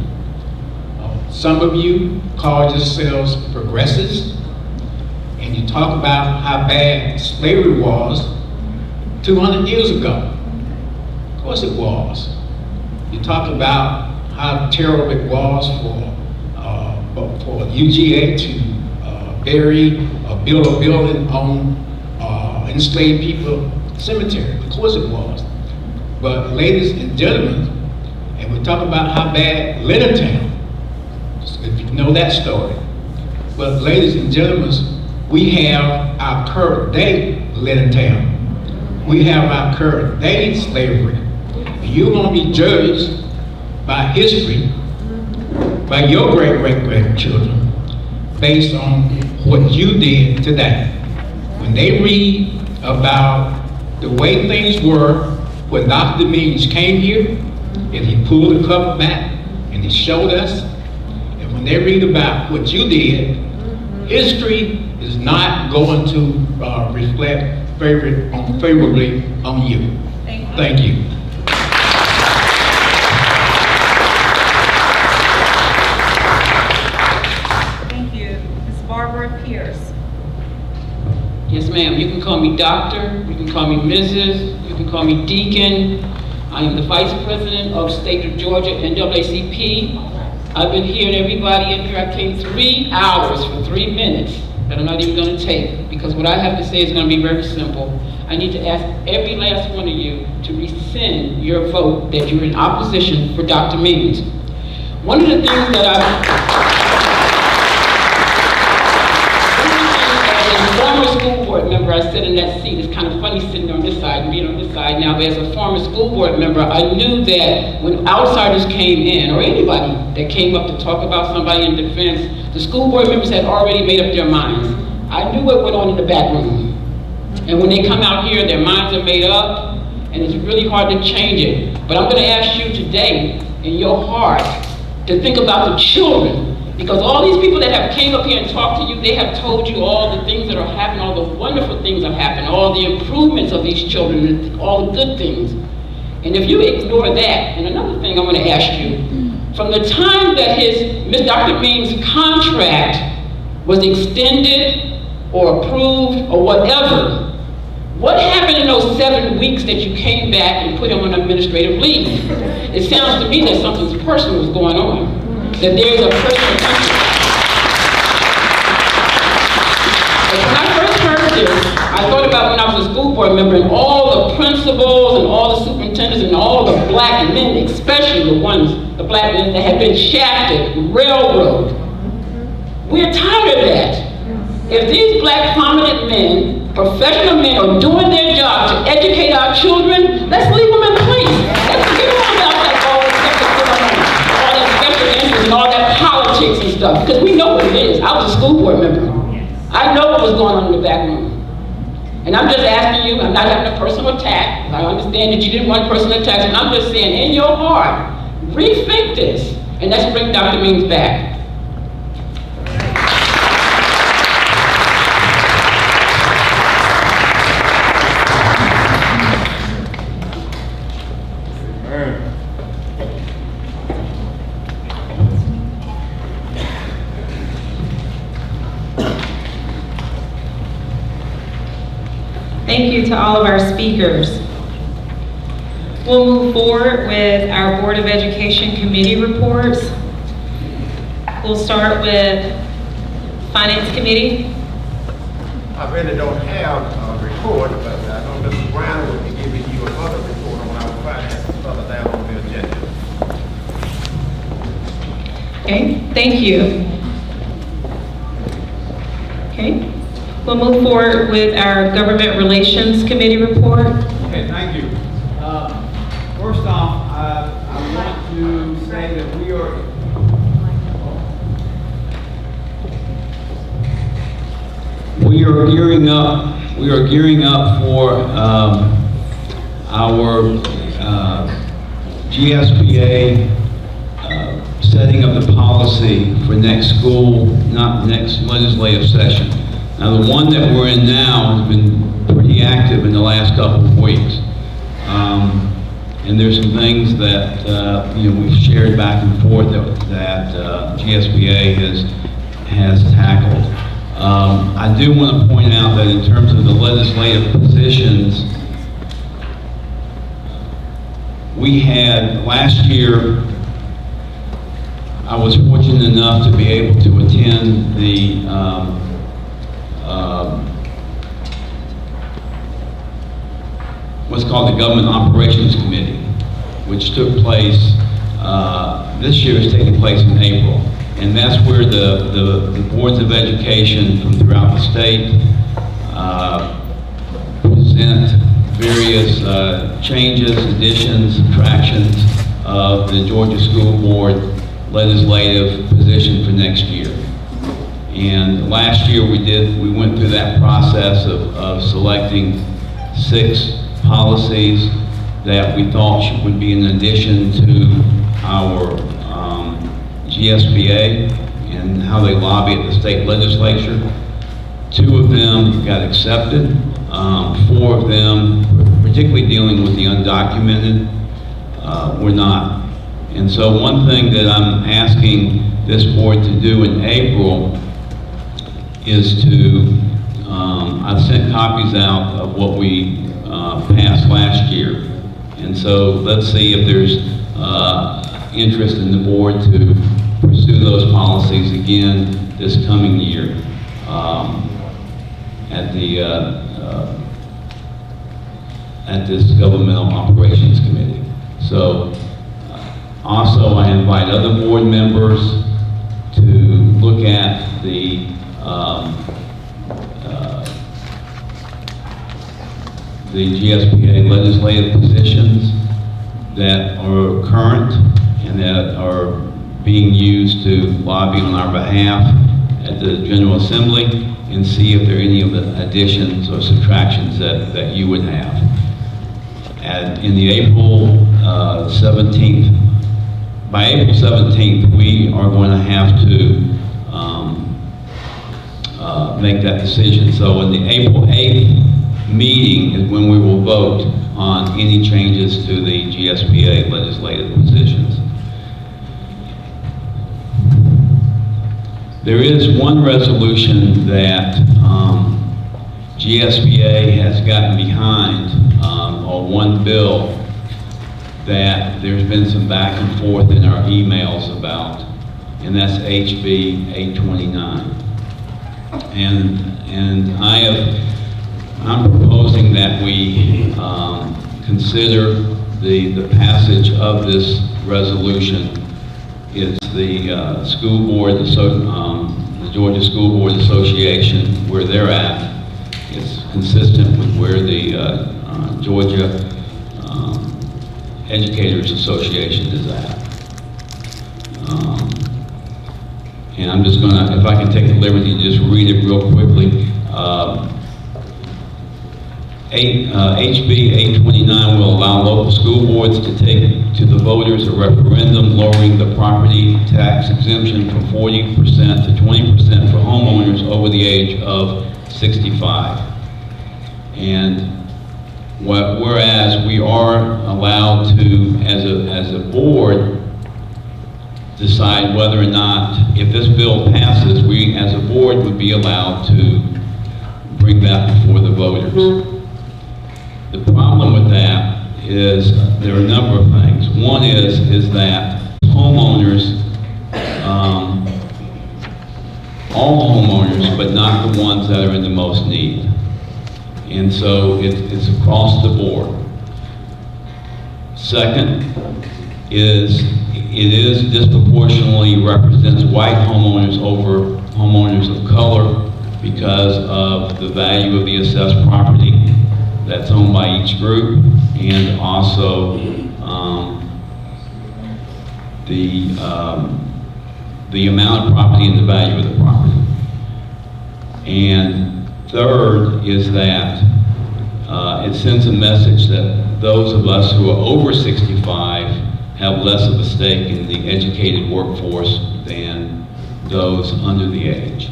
Some of you call yourselves progressives, and you talk about how bad slavery was 200 years ago. Of course it was. You talk about how terrible it was for UGA to build a building on enslaved people cemetery. Of course it was. But ladies and gentlemen, and we talk about how bad Leonardtown, if you know that story. But ladies and gentlemen, we have our current day Leonardtown. We have our current day slavery. And you're going to be judged by history, by your great-great-grandchildren, based on what you did today. When they read about the way things were when Dr. Means came here, and he pulled the cover back, and he showed us, and when they read about what you did, history is not going to reflect favorably on you. Thank you. Thank you. Ms. Barbara Pierce. Yes, ma'am. You can call me doctor, you can call me Mrs., you can call me Deacon. I am the Vice President of State of Georgia NAACP. I've been hearing everybody in here. I came 3 hours for 3 minutes that I'm not even going to take, because what I have to say is going to be very simple. I need to ask every last one of you to rescind your vote that you're in opposition for Dr. Means. One of the things that as a former school board member, I sit in that seat. It's kind of funny sitting on this side and being on this side now, but as a former school board member, I knew that when outsiders came in, or anybody that came up to talk about somebody in defense, the school board members had already made up their minds. I knew what went on in the back room. And when they come out here, their minds are made up, and it's really hard to change it. But I'm going to ask you today, in your heart, to think about the children. Because all these people that have came up here and talked to you, they have told you all the things that are happening, all the wonderful things that happen, all the improvements of these children, all the good things. And if you ignore that, and another thing I'm going to ask you, From the time that Ms. Dr. Means' contract was extended or approved or whatever, what happened in those 7 weeks that you came back and put him on administrative leave? It sounds to me that something personal was going on, that there's a personal conflict. When I first heard this, I thought about when I was a school board member and all the principals and all the superintendents and all the black men, especially the black men that have been shafted, railroaded. We're tired of that. If these black prominent men, professional men, are doing their job to educate our children, let's leave them in place. Let's forget about that all that special interest and all that politics and stuff, because we know what it is. I was a school board member. I know what was going on in the back room. And I'm just asking you, I'm not having a personal attack. I understand that you didn't want personal attacks, and I'm just saying, in your heart, rethink this, and let's bring Dr. Means back. Thank you to all of our speakers. We'll move forward with our Board of Education committee reports. We'll start with Finance Committee. I really don't have a report, but I know Mr. Brown will be giving you another report on our finance further down on the agenda. Okay, thank you. Okay, we'll move forward with our Government Relations Committee report. Okay, thank you. First off, I want to say that we are gearing up for our GSBA setting of the policy for next legislative session. Now, the one that we're in now has been pretty active in the last couple of weeks. And there's some things that we've shared back and forth that GSBA has tackled. I do want to point out that in terms of the legislative positions, we had last year, I was fortunate enough to be able to attend the what's called the Government Operations Committee, which took place, this year is taking place in April. And that's where the boards of education from throughout the state present various changes, additions, subtractions of the Georgia School Board legislative position for next year. And last year we went through that process of selecting 6 policies that we thought would be in addition to our GSBA and how they lobby at the state legislature. 2 of them got accepted. 4 of them, particularly dealing with the undocumented, were not. And so one thing that I'm asking this board to do in April is to, I've sent copies out of what we passed last year. And so let's see if there's interest in the board to pursue those policies again this coming year at this Governmental Operations Committee. So also I invite other board members to look at the GSBA legislative positions that are current and that are being used to lobby on our behalf at the General Assembly, and see if there are any of the additions or subtractions that you would have. And in the April 17th, by April 17th, we are going to have to make that decision. So in the April 8th meeting is when we will vote on any changes to the GSBA legislative positions. There is one resolution that GSBA has gotten behind, or one bill that there's been some back and forth in our emails about, and that's HB 829. And I'm proposing that we consider the passage of this resolution. It's the school board, the Georgia School Board Association, where they're at. It's consistent with where the Georgia Educators Association is at. And I'm just gonna, if I can take the liberty to just read it real quickly. HB 829 will allow local school boards to take to the voters a referendum lowering the property tax exemption from 40% to 20% for homeowners over the age of 65. And whereas we are allowed to, as a board, decide whether or not, if this bill passes, we as a board would be allowed to bring that before the voters. The problem with that is there are a number of things. One is that homeowners, all homeowners, but not the ones that are in the most need. And so it's across the board. Second is it is disproportionately represents white homeowners over homeowners of color because of the value of the assessed property that's owned by each group, and also the amount of property and the value of the property. And third is that it sends a message that those of us who are over 65 have less of a stake in the educated workforce than those under the age.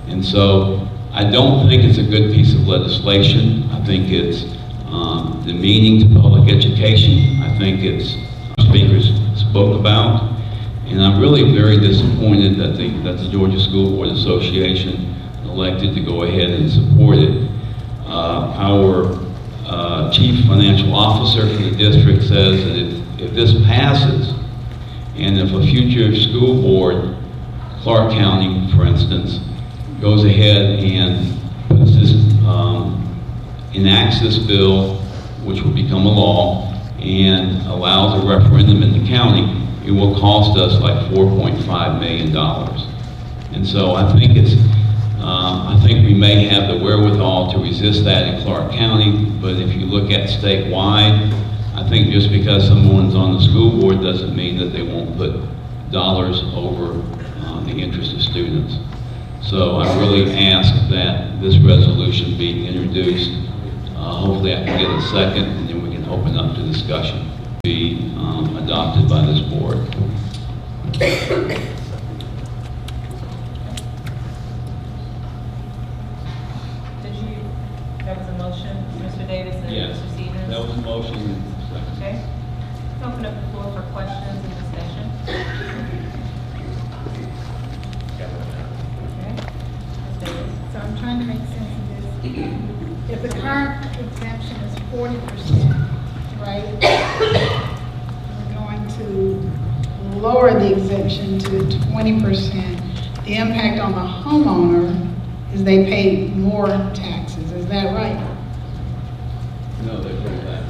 And so I don't think it's a good piece of legislation. I think it's demeaning to public education. I think it's speakers spoke about. And I'm really very disappointed that the Georgia School Board Association elected to go ahead and support it. Our chief financial officer for the district says that if this passes, and if a future school board, Clarke County, for instance, goes ahead and puts this, enacts this bill, which will become a law, and allows a referendum in the county, it will cost us like $4.5 million. And so I think I think we may have the wherewithal to resist that in Clarke County, but if you look at statewide, I think just because someone's on the school board doesn't mean that they won't put dollars over the interest of students. So I really ask that this resolution be introduced. Hopefully I can get a second, and then we can open up to discussion. Be adopted by this board. That was a motion, Mr. Davis and Yes, Mr. Stevens? that was a motion. Okay. Let's open up the floor for questions and discussion. Okay. Ms. Davis? So I'm trying to make sense of this. If the current exemption is 40%, right? We're going to lower the exemption to 20%. The impact on the homeowner is they pay more taxes. Is that right? No, they put that.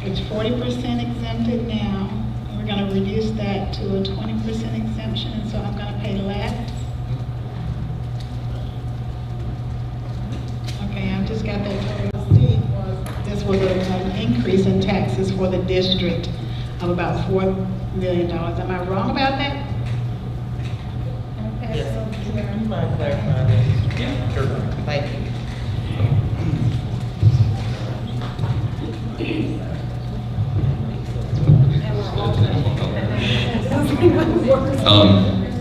It's 40% exempted now, and we're going to reduce that to a 20% exemption, and so I'm going to pay less. Okay, I've just got that. This was an increase in taxes for the district of about $4 million. Am I wrong about that? Okay, so You mind clarifying this? Yeah, sure. Thank you.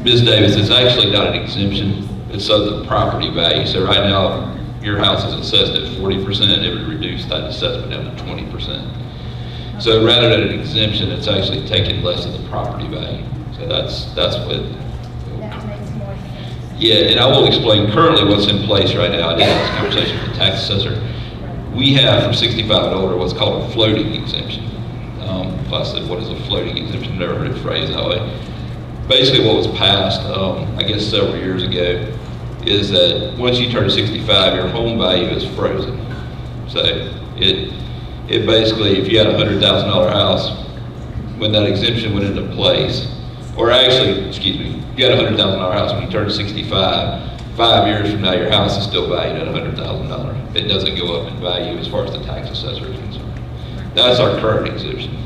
Ms. Davis, it's actually not an exemption. It's of the property value. So right now, your house is assessed at 40%. It would reduce that assessment down to 20%. So rather than an exemption, it's actually taking less of the property value. So that's what Yeah, and I will explain currently what's in place right now. I did have this conversation with the tax assessor. We have from 65 and older what's called a floating exemption. If I said, what is a floating exemption? I've never heard it phrased that way. Basically what was passed, I guess several years ago, is that once you turn 65, your home value is frozen. So it basically, if you had a $100,000 house, when that exemption went into place, or actually, excuse me, if you had a $100,000 house when you turned 65, 5 years from now your house is still valued at $100,000. It doesn't go up in value as far as the tax assessor is concerned. That's our current exemption.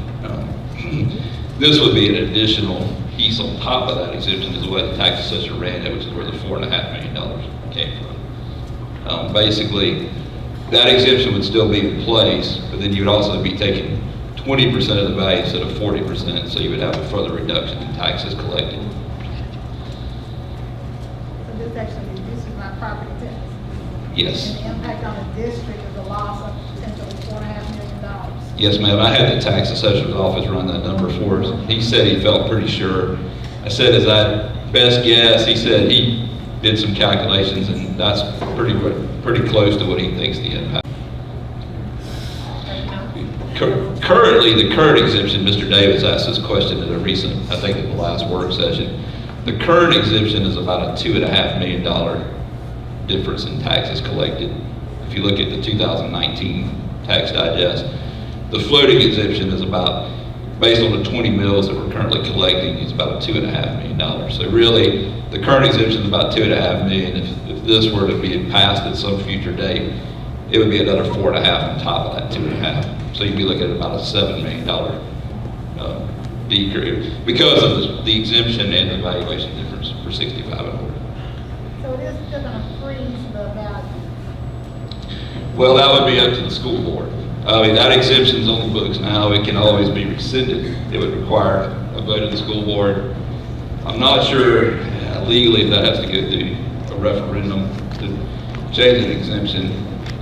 This would be an additional piece on top of that exemption is the way the tax assessor ran it, which is where the $4.5 million came from. Basically, that exemption would still be in place, but then you would also be taking 20% of the value instead of 40%, so you would have a further reduction in taxes collected. So this actually reduces my property tax? Yes. And the impact on the district is a loss of potentially $4.5 million. Yes, ma'am. I had the tax assessor's office run that number for us. He said he felt pretty sure. I said, is that best guess? He said he did some calculations, and that's pretty close to what he thinks the impact. Currently, the current exemption, Mr. Davis asked this question at a recent, I think at the last work session. The current exemption is about a $2.5 million difference in taxes collected. If you look at the 2019 tax digest, the floating exemption is about, based on the 20 mills that we're currently collecting, is about a $2.5 million. So really, the current exemption is about $2.5 million. If this were to be passed at some future date, it would be another 4.5 on top of that 2.5. So you'd be looking at about a $7 million decrease because of the exemption and the valuation difference for 65 and older. So it is still going to freeze the value? Well, that would be up to the school board. I mean, that exemption's on the books now. It can always be rescinded. It would require a vote of the school board. I'm not sure legally if that has to go through a referendum to change an exemption.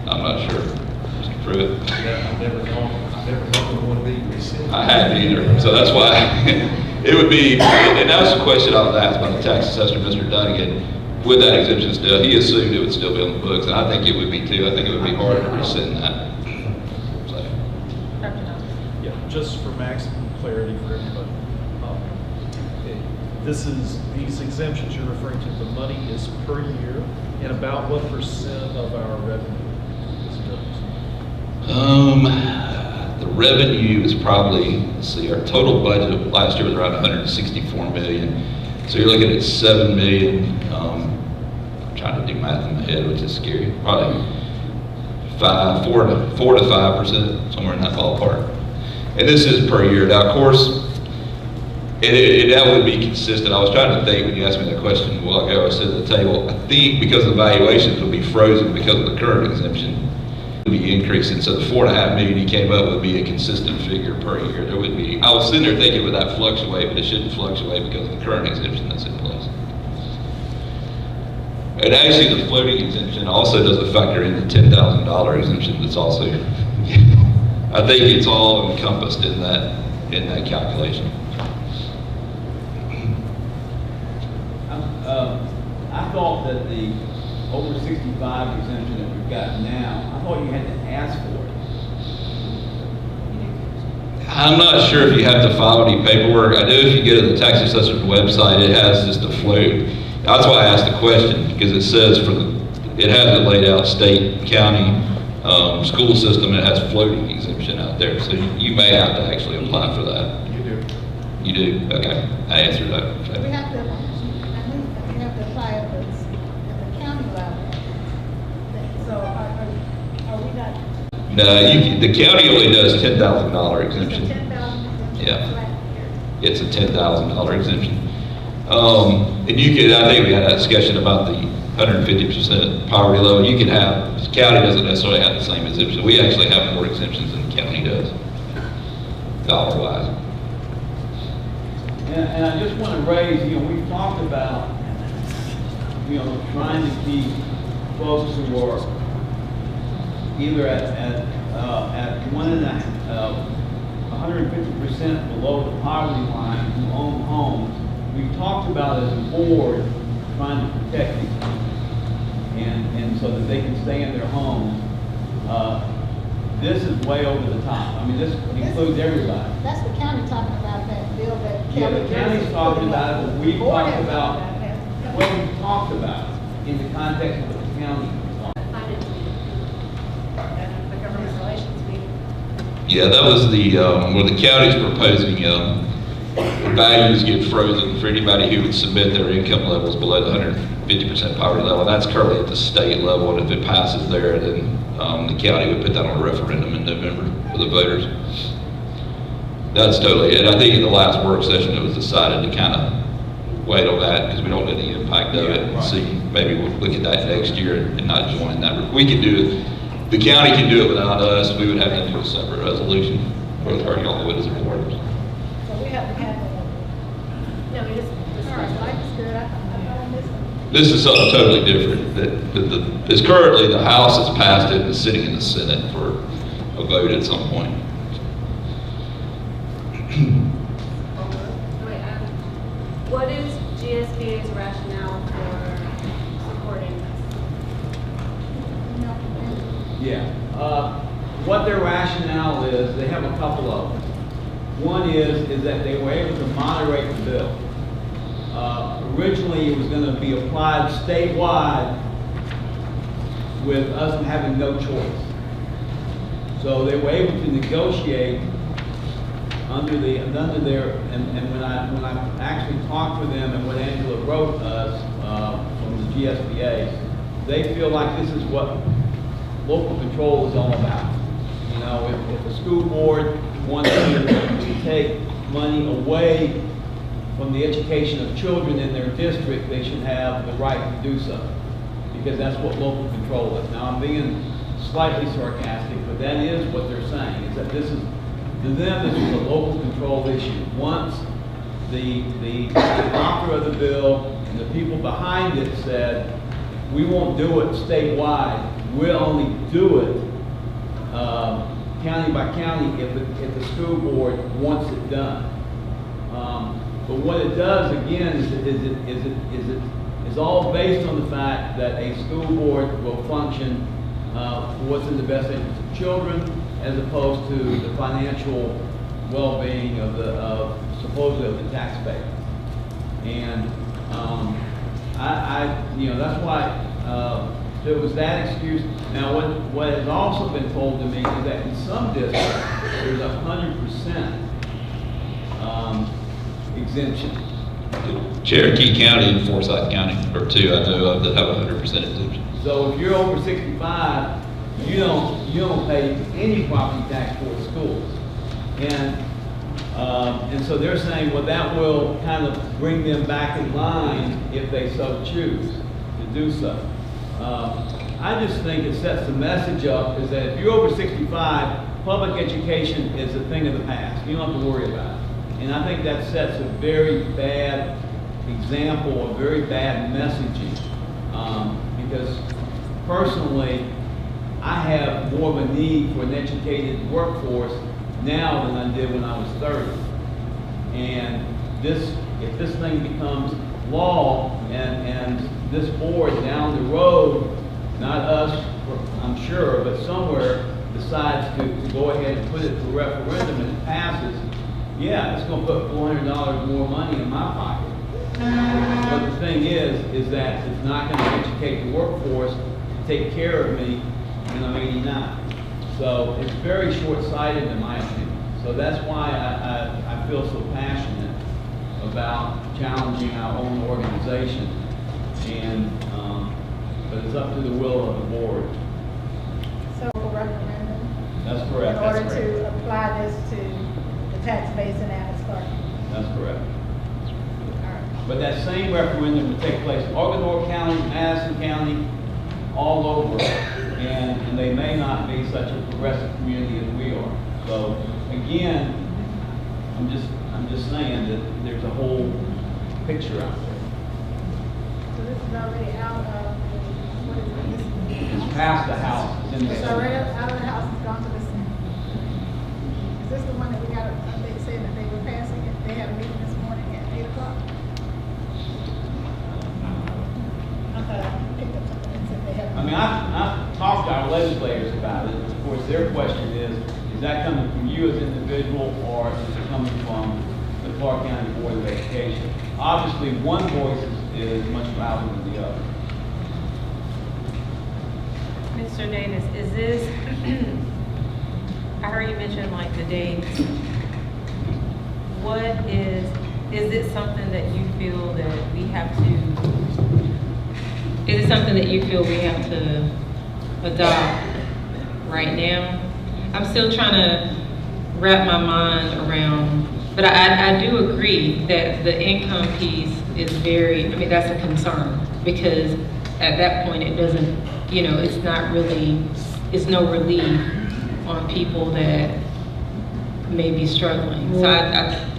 I'm not sure. Mr. Pruitt. I've never known one to be rescinded. I hadn't either. So that's why it would be, and that was the question I was asked by the tax assessor, Mr. Dunnigan. Would that exemption still, he assumed it would still be on the books, and I think it would be too. I think it would be hard to rescind that. Yeah, just for maximum clarity for everybody. These exemptions you're referring to, the money is per year, and about what percent of our revenue is represented? The revenue is probably, let's see, our total budget last year was around 164 million. So you're looking at 7 million. I'm trying to do math in my head, which is scary. Probably 4 to 5%, somewhere in that ballpark. And this is per year. Now, of course, that would be consistent. I was trying to think when you asked me that question a while ago. I said at the table, I think because the valuations would be frozen because of the current exemption, it would be increasing. So the 4.5 million he came up would be a consistent figure per year. There would be. I was sitting there thinking, would that fluctuate? But it shouldn't fluctuate because of the current exemption that's in place. And actually, the floating exemption also doesn't factor in the $10,000 exemption. That's also, I think it's all encompassed in that calculation. I thought that the over 65 exemption that we've got now, I thought you had to ask for it. I'm not sure if you have to file any paperwork. I know if you go to the tax assessor's website, it has just a float. That's why I asked the question, because it says it has it laid out state, county, school system, and it has floating exemption out there. So you may have to actually apply for that. You do. You do? Okay. I answered that. We have to, we have to apply at the county level. So are we not? No, the county only does $10,000 exemption. It's a $10,000 exemption. Yeah. It's a $10,000 exemption. And you could, I think we had a discussion about the 150% poverty level. You can have, the county doesn't necessarily have the same exemption. We actually have more exemptions than the county does, dollar-wise. And I just want to raise, we've talked about, trying to keep folks who are either at 150% below the poverty line who own homes. We've talked about as a board trying to protect these people. And so that they can stay in their homes. This is way over the top. I mean, this includes everybody. That's the county talking about that bill that Yeah, Kelly. the county's talking about it, but we've Board talked has about, talked about that. well, we've talked about it in the context of what the county is on. The government relations meeting. Yeah, that was the, where the county's proposing, values get frozen for anybody who would submit their income levels below the 150% poverty level. That's currently at the state level, and if it passes there, then the county would put that on a referendum in November for the voters. That's totally, and I think in the last work session, it was decided to kind of wait on that because we don't know the impact of it and see, maybe we'll look at that next year and not join that. We can do it, the county can do it without us. We would have to do a separate resolution, or y'all would as a board. So we have to have it. No, we just. All right, life is good. I thought I missed it. This is something totally different. It's currently the House has passed it and is sitting in the Senate for a vote at some point. Wait, what is GSBA's rationale for supporting this? Yeah. What their rationale is, they have a couple of them. One is that they were able to moderate the bill. Originally, it was going to be applied statewide with us having no choice. So they were able to negotiate under their, and when I actually talked to them and when Angela wrote us from the GSBA, they feel like this is what local control is all about. You know, if a school board wants to take money away from the education of children in their district, they should have the right to do so, because that's what local control is. Now, I'm being slightly sarcastic, but that is what they're saying, is that this is, to them, this is a local control issue. Once the author of the bill and the people behind it said, we won't do it statewide, we'll only do it county by county if the school board wants it done. But what it does again is all based on the fact that a school board will function for what's in the best interest of children, as opposed to the financial well-being of supposedly of the taxpayer. And you know, that's why there was that excuse. Now, what has also been told to me is that in some districts there's 100% exemption. Cherokee County and Forsyth County are two I know of that have 100% exemption. So if you're over 65, you don't pay any property tax for schools, and so they're saying, well, that will kind of bring them back in line if they so choose to do so. I just think it sets the message up is that if you're over 65, public education is a thing of the past. You don't have to worry about it. And I think that sets a very bad example, a very bad messaging. Because personally, I have more of a need for an educated workforce now than I did when I was 30. And if this thing becomes law and this board down the road, not us, I'm sure, but somewhere decides to go ahead and put it to referendum and it passes, yeah, it's going to put $400 more money in my pocket. But the thing is that it's not going to educate the workforce to take care of me when I'm 89. So it's very short-sighted in my opinion. So that's why I feel so passionate about challenging our own organization. And but it's up to the will of the board. So a referendum. That's correct. In order to apply this to the tax base in Clarke. That's correct. But that same referendum would take place in Oglethorpe County, Madison County, all over, and they may not be such a progressive community as we are. So again, I'm just saying that there's a whole picture out there. So this is already out of what is it? It's past the House. It's in the It's Senate. already out of the House, it's gone to the Senate. Is this the one that we got, they said that they were passing it? They had a meeting this morning at 8 o'clock? mean, I've talked to our legislators about it. Of course, their question is that coming from you as an individual, or is it coming from the Clarke County Board of Education? Obviously, one voice is much louder than the other. Mr. Davis, is this, I heard you mention like the dates. What is it something that you feel that we have to, is it something that you feel we have to adopt right now? I'm still trying to wrap my mind around, but I do agree that the income piece is very, I mean, that's a concern, because at that point it doesn't, you know, it's not really, it's no relief on people that may be struggling. So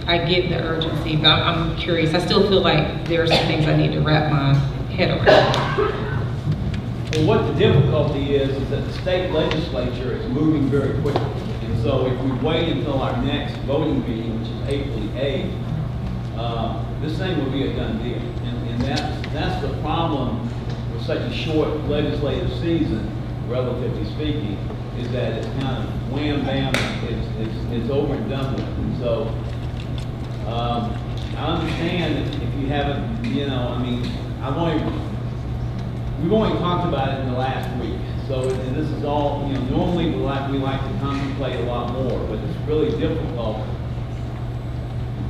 I get the urgency, but I'm curious. I still feel like there are some things I need to wrap my head around. Well, what the difficulty is that the state legislature is moving very quickly. And so if we wait until our next voting meeting, which is April 8th, this thing will be a done deal. And that's the problem with such a short legislative season, relatively speaking, is that it's kind of wham bam, it's over and done with. And so I understand if you haven't, you know, I mean, we've only talked about it in the last week. So and this is all, you know, normally we like to contemplate a lot more, but it's really difficult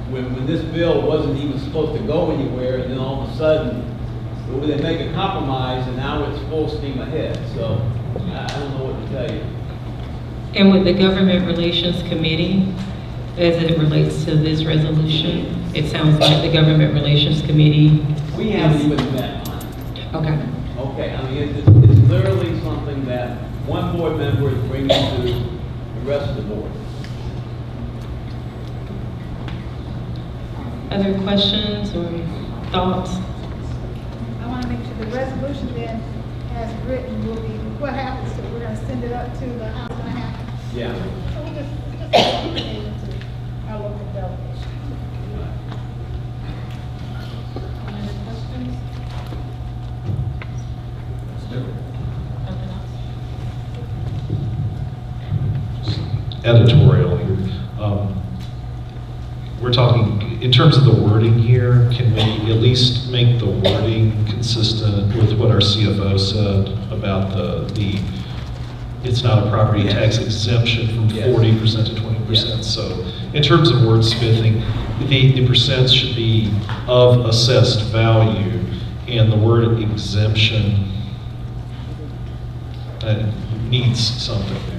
when this bill wasn't even supposed to go anywhere, and then all of a sudden they make a compromise, and now it's full steam ahead. So I don't know what to tell you. And with the Government Relations Committee, as it relates to this resolution, it sounds like the Government Relations Committee. We haven't even met on it. Okay. Okay, I mean, it's literally something that one board member is bringing to the rest of the board. Other questions or thoughts? I want to make sure the resolution then, as written, will be, what happens to it? We're going to send it up to the House and a half. Yeah. So we'll just update it to our local delegation. Any other questions? Editorial here. We're talking, in terms of the wording here, can we at least make the wording consistent with what our CFO said about the it's not a property tax exemption from 40% to 20%. So in terms of wordsmithing, the percent should be of assessed value, and the word exemption needs something there.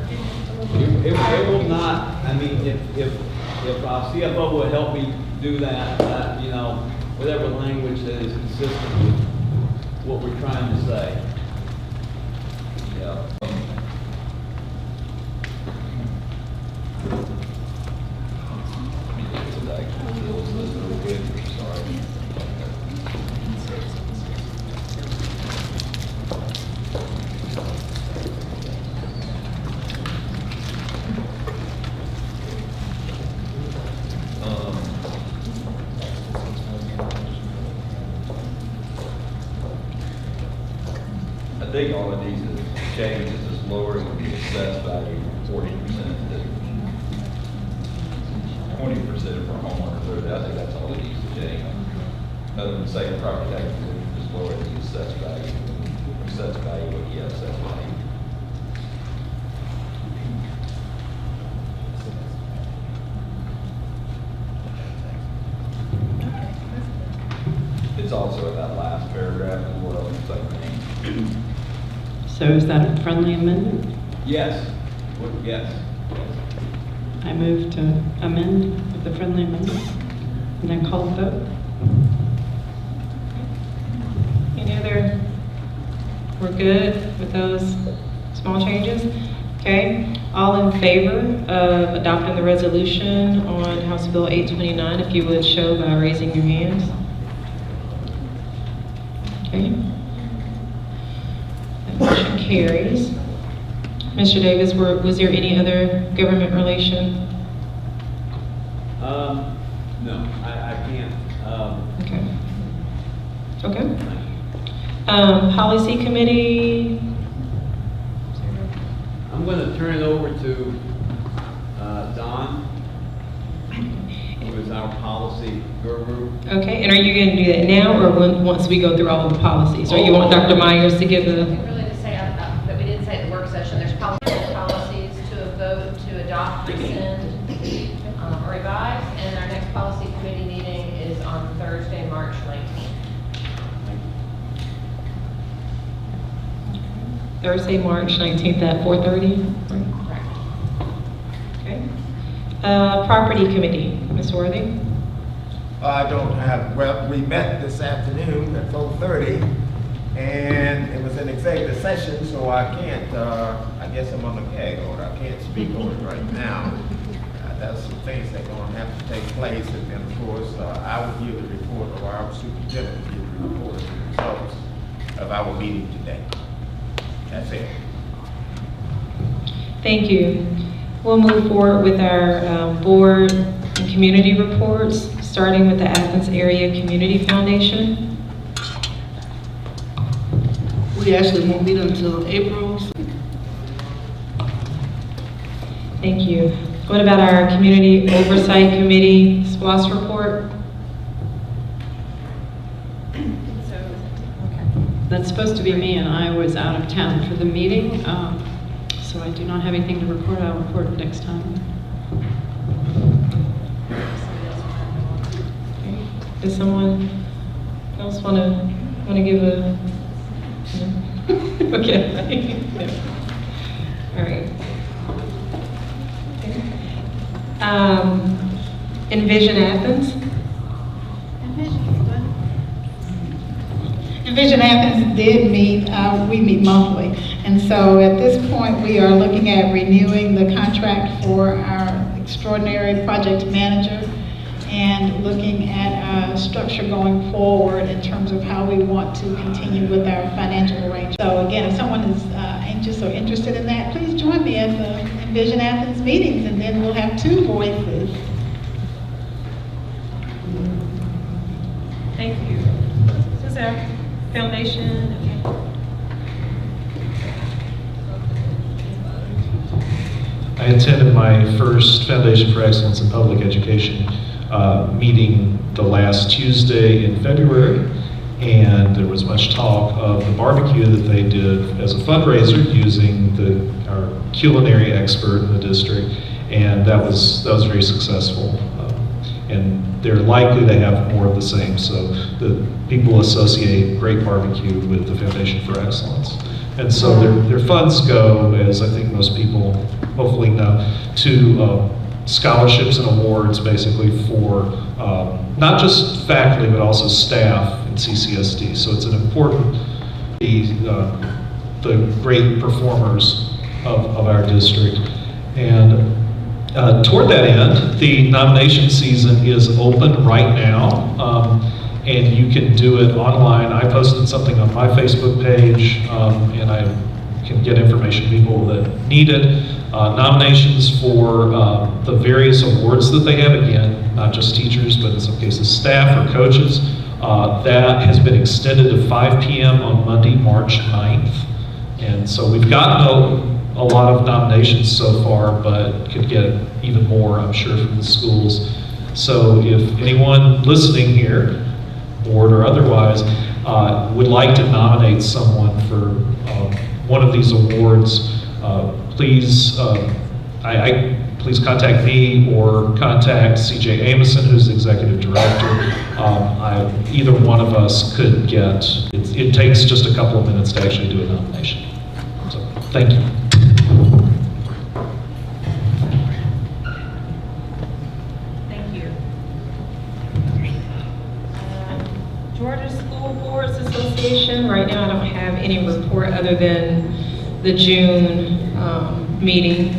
It will not, I mean, if our CFO would help me do that, you know, whatever language that is consistent with what we're trying to say. Yeah. I think all it needs is change is just lowering the assessed value from 40% to 20% for homeowners. I think that's all it needs to change. Other than saying property tax, just lower the assessed value. Assessed value, what you have assessed value. It's also in that last paragraph as well, it's like, So is that a friendly amendment? Yes. Yes. I move to amend with the friendly amendment and then call the vote. Any other, we're good with those small changes? Okay, all in favor of adopting the resolution on House Bill 829, if you would show by raising your hands. Okay. That motion carries. Mr. Davis, was there any other government relation? No, I can't. Okay. Okay. Policy committee, going to turn it over to Don, who is our policy guru. Okay, and are you going to do that now or once we go through all of the policies? Or you want Dr. Myers to give the? Really to say that we didn't say at the work session, there's policies to a vote to adopt, rescind, or revise, and our next policy committee meeting is on Thursday, March 19th. Thursday, March 19th at 4:30? Correct. Okay. Property Committee, Ms. Worthy? I don't have, well, we met this afternoon at 4:30, and it was an executive session, so I can't, I guess I'm on the gag order. I can't speak on it right now. There's some things that are going to have to take place, and then, of course, I will give the report, or our superintendent will give the report of the results of our meeting today. That's it. Thank you. We'll move forward with our board and community reports, starting with the Athens Area Community Foundation. We actually won't meet until April. Thank you. What about our Community Oversight Committee SPLOS report? That's supposed to be me, and I was out of town for the meeting, so I do not have anything to report. I'll report it next time. Okay. Does someone else want to give a? No? Okay. All right. Envision Athens. Envision Athens did meet, we meet monthly. And so at this point, we are looking at renewing the contract for our extraordinary project manager and looking at structure going forward in terms of how we want to continue with our financial arrangement. So again, if someone is anxious or interested in that, please join me at the Envision Athens meetings, and then we'll have two voices. Thank you. This is our foundation. I attended my first Foundation for Excellence in Public Education meeting the last Tuesday in February, and there was much talk of the barbecue that they did as a fundraiser using our culinary expert in the district, and that was very successful. And they're likely to have more of the same, so the people associate great barbecue with the Foundation for Excellence. And so their funds go, as I think most people hopefully know, to scholarships and awards basically for not just faculty but also staff in CCSD. So it's an important, the great performers of our district. And toward that end, the nomination season is open right now, and you can do it online. I posted something on my Facebook page, and I can get information to people that need it. Nominations for the various awards that they have, again, not just teachers, but in some cases staff or coaches, that has been extended to 5 p.m. on Monday, March 9th. And so we've gotten a lot of nominations so far, but could get even more, I'm sure, from the schools. So if anyone listening here, board or otherwise, would like to nominate someone for one of these awards, please please contact me or contact CJ Amison, who's the executive director. Either one of us could get, it takes just a couple of minutes to actually do a nomination. So, thank you. Thank you. Georgia School Boards Association, right now I don't have any report other than the June meeting.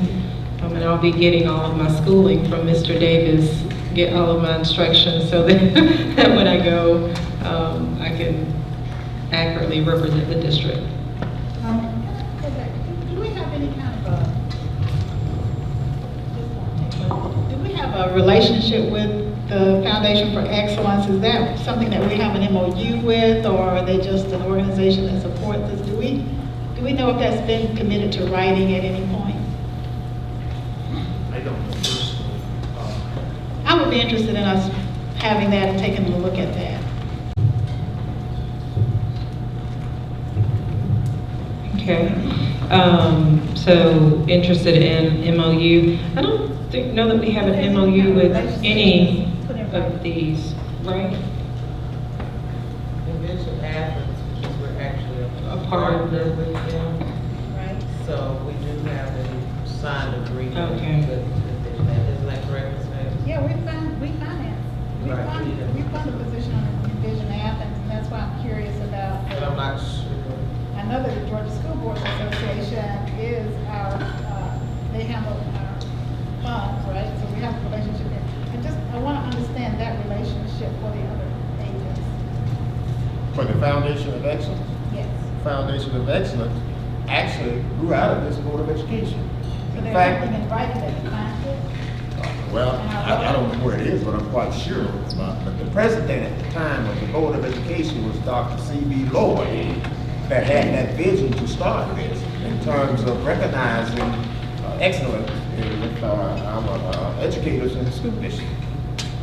And I'll be getting all of my schooling from Mr. Davis, get all of my instructions so that when I go, I can accurately represent the district. Do we have any kind of do we have a relationship with the Foundation for Excellence? Is that something that we have an MOU with, or are they just an organization that supports us? Do we know if that's been committed to writing at any point? I don't know personally. I would be interested in us having that and taking a look at that. Okay. So interested in MOU. I don't know that we have an MOU with any of these, right? You mentioned Athens, because we're actually A partner. with them. Right. So we do have a signed agreement Okay. with them. Isn't that correct, Ms. Mays? Yeah, we finance. Right, we do. We fund a position on Envision Athens, and that's why I'm curious about. But I'm not sure. I know that the Georgia School Boards Association is our, they handle our funds, right? So we have a relationship there. I want to understand that relationship for the other agents. For the Foundation of Excellence? Yes. Foundation of Excellence actually grew out of this Board of Education. So In there's fact, something in writing that defines it? well, I don't know where it is, but I'm quite sure. But the president at the time of the Board of Education was Dr. C.B. Lloyd, that had that vision to start this in terms of recognizing excellence with our educators in the school district.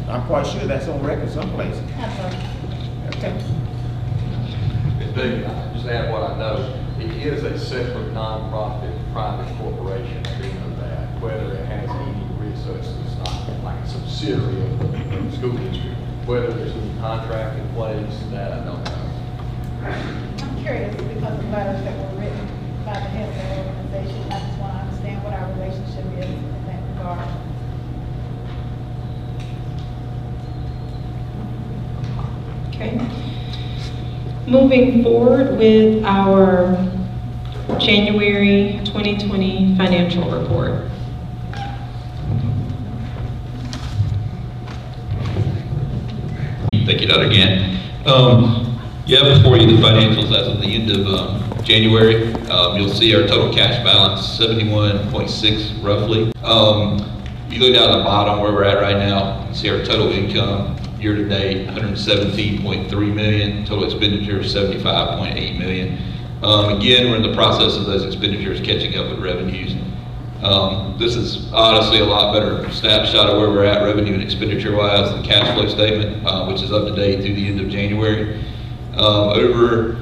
I'm quite sure that's on record someplace. Okay. David, I just add what I know. It is a separate nonprofit private corporation, I do know that, whether it has any resources, it's not like a subsidiary of the school district. Whether there's any contract in place, that I don't know. I'm curious because of letters that were written by the head of the organization. I just want to understand what our relationship is in that regard. Okay. Moving forward with our January 2020 financial report. Thank you, Dr. Gant. You have before you the financials as of the end of January. You'll see our total cash balance, 71.6 roughly. You look down at the bottom where we're at right now, you can see our total income year to date, 117.3 million. Total expenditures, 75.8 million. Again, we're in the process of those expenditures catching up with revenues. This is honestly a lot better snapshot of where we're at revenue and expenditure wise. The cash flow statement, which is up to date through the end of January. Over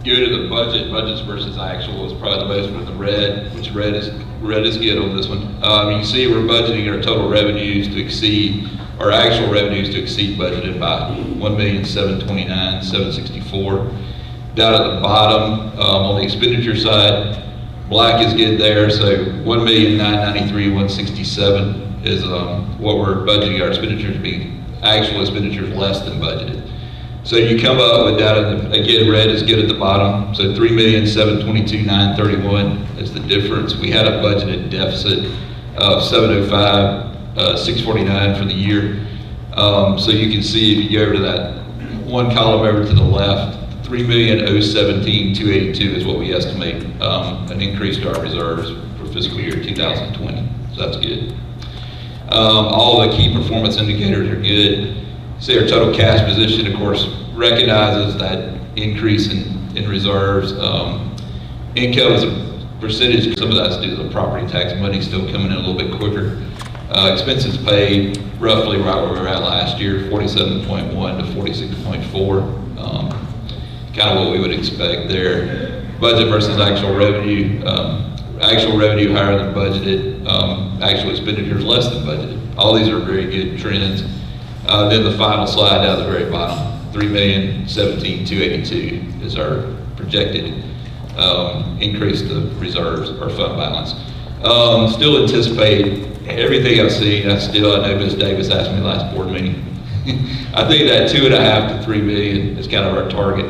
year to the budgets versus actual is probably the most with the red, which red is good on this one. You can see we're budgeting our total revenues to exceed, our actual revenues to exceed budgeted by 1,729,764. Down at the bottom, on the expenditure side, black is good there, so 1,993,167 is what we're budgeting our expenditures to be. Actual expenditures less than budgeted. So you come up with down again, red is good at the bottom, so 3,722,931 is the difference. We had a budgeted deficit of 705,649 for the year. So you can see if you go over to that one column over to the left, 3,017,282 is what we estimate an increase to our reserves for fiscal year 2020. So that's good. All the key performance indicators are good. See our total cash position, of course, recognizes that increase in reserves. Income is a percentage, some of that's due to the property tax money still coming in a little bit quicker. Expenses paid roughly right where we were at last year, 47.1 to 46.4. Kind of what we would expect there. Budget versus actual revenue. Actual revenue higher than budgeted. Actual expenditures less than budgeted. All these are very good trends. Then the final slide down at the very bottom, 3,017,282 is our projected increase to reserves or fund balance. Still anticipate everything I've seen. I know Ms. Davis asked me last board meeting. I think that 2.5 to 3 million is kind of our target.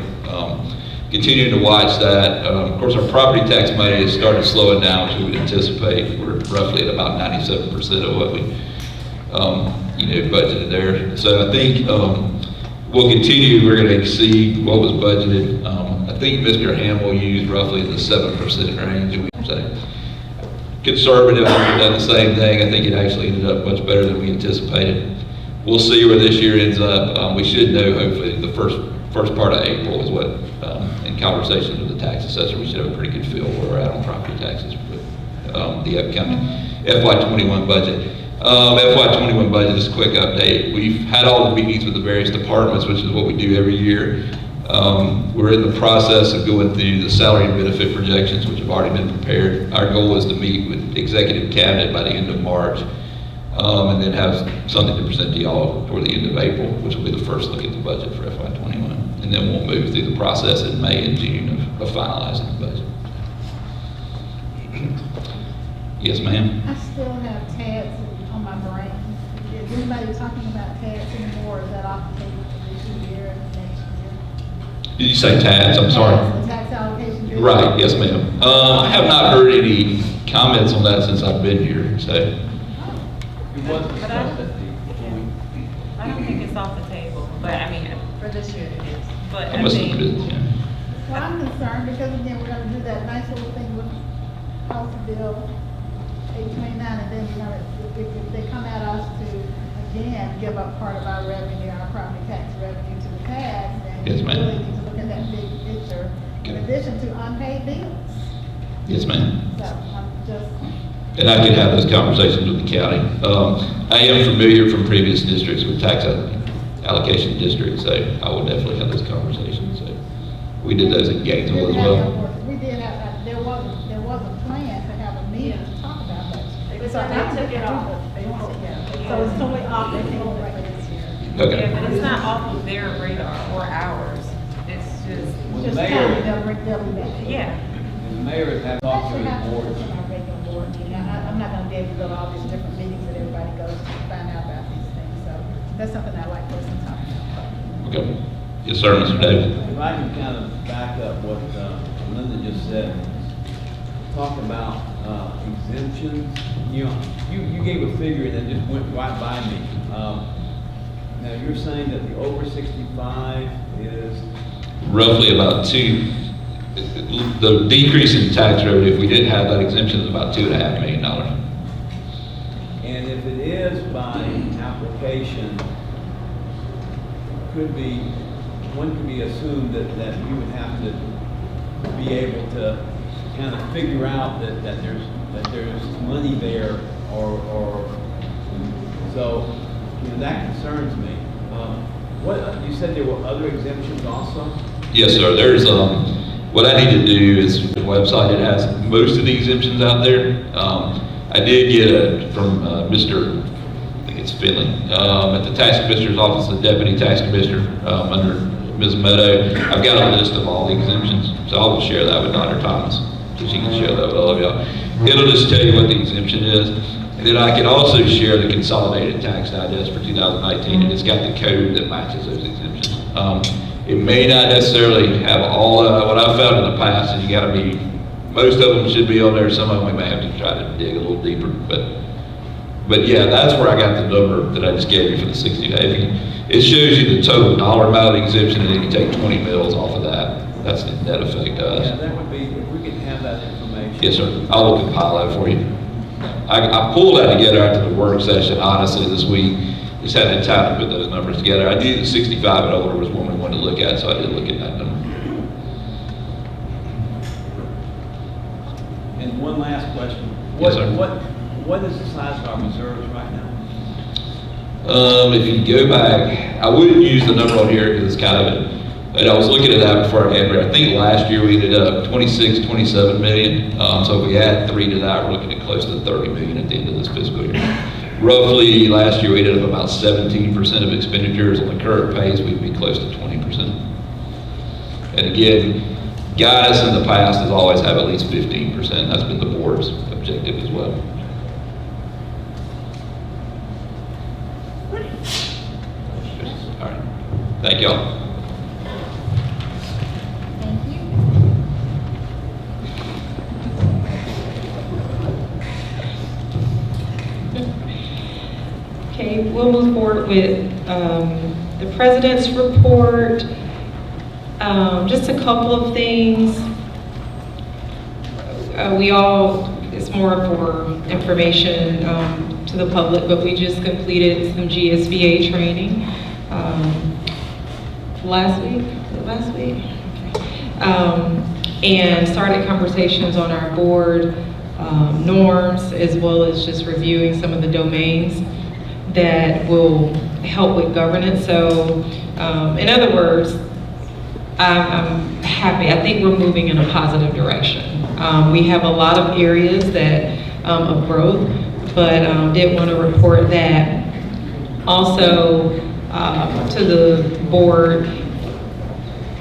Continuing to watch that. Of course, our property tax money has started slowing down, which we would anticipate. We're roughly at about 97% of what we budgeted there. So I think we'll continue. We're going to exceed what was budgeted. I think Mr. Hamill used roughly the 7% range. And we say conservative, we've done the same thing. I think it actually ended up much better than we anticipated. We'll see where this year ends up. We should know hopefully the first part of April is what, in conversations with the tax assessor, we should have a pretty good feel where we're at on property taxes for the upcoming. FY21 budget. FY21 budget is a quick update. We've had all the meetings with the various departments, which is what we do every year. We're in the process of going through the salary and benefit projections, which have already been prepared. Our goal is to meet with executive cabinet by the end of March, and then have something to present to y'all toward the end of April, which will be the first look at the budget for FY21. And then we'll move through the process in May and June of finalizing the budget. Yes, ma'am? I still have tags on my brain. Is anybody talking about tags anymore, or is that off the table for this year and next year? Did you say tax? I'm sorry. The tax allocation. Right, yes, ma'am. I have not heard any comments on that since I've been here, so. It wasn't But discussed at the, I don't think it's off the table, but I mean, for this year it is. But I I must have think, been, yeah. Well, I'm concerned because again, we're gonna do that nice little thing with House Bill 829, and then we're gonna, if they come at us to, again, give up part of our revenue, our property tax revenue to the tax, then Yes, we ma'am. really need to look at that big picture, in addition to unpaid bills. Yes, ma'am. So I'm just, And I can have those conversations with the county. I am familiar from previous districts with tax allocation districts, so I will definitely have those conversations. So we did those in Gainesville as well. we did have, there was a plan to have a meeting to talk about that. So they took it off. So it's totally off the table right this year. Okay. Yeah, but it's not off of their radar or ours. It's just, Well, the Just mayor, they'll be back. yeah. the mayor has That talked to should his happen board. in our regular board meeting. I'm not gonna be able to go to all these different meetings that everybody goes to find out about these things, so that's something I'd like for us to talk about. Okay. Yes, sir, Mr. Davis. If I can kind of back up what Linda just said, talk about exemptions. You know, you gave a figure that just went right by me. Now, you're saying that the over 65 is, Roughly about the decrease in tax revenue, if we didn't have that exemption, is about $2.5 million. and if it is by application, one could be assumed that you would have to be able to kind of figure out that there's money there, or so, you know, that concerns me. You said there were other exemptions also? Yes, sir. There's, what I need to do is, the website, it has most of the exemptions out there. I did get from Mr., I think it's Finley, at the tax commissioner's office, the deputy tax commissioner, under Ms. Meadow. I've got a list of all the exemptions, so I will share that with Dr. Thomas, so she can share that with all of y'all. It'll just tell you what the exemption is. And then I can also share the consolidated tax digest for 2019, and it's got the code that matches those exemptions. It may not necessarily have all of what I've found in the past, and you gotta be, most of them should be on there, some of them we may have to try to dig a little deeper, but yeah, that's where I got the number that I just gave you for the 60 day. It shows you the total dollar amount of exemption, and then you take 20 mils off of that. That's the net effect to us. Yeah, that would be, if we could have that information. Yes, sir. I will compile that for you. I pulled that together after the work session, honestly, this week. Just hadn't had time to put those numbers together. I knew the 65 and older was one we wanted to look at, so I did look at that number. And one last question. Yes, sir. What is the size of our reserves right now? If you go back, I wouldn't use the number on here because it's kind of, and I was looking at that before I got here. I think last year we ended up 26, 27 million. So if we add 3 to that, we're looking at close to 30 million at the end of this fiscal year. Roughly, last year we ended up about 17% of expenditures. On the current pace, we'd be close to 20%. And again, guidance in the past has always have at least 15%. That's been the board's objective as well. All right. Thank y'all. Thank you. Okay, we'll move forward with the president's report. Just a couple of things. It's more for information to the public, but we just completed some GSVA training last week. And started conversations on our board norms, as well as just reviewing some of the domains that will help with governance. So, in other words, I'm happy. I think we're moving in a positive direction. We have a lot of areas that of growth, but did want to report that. Also, to the board,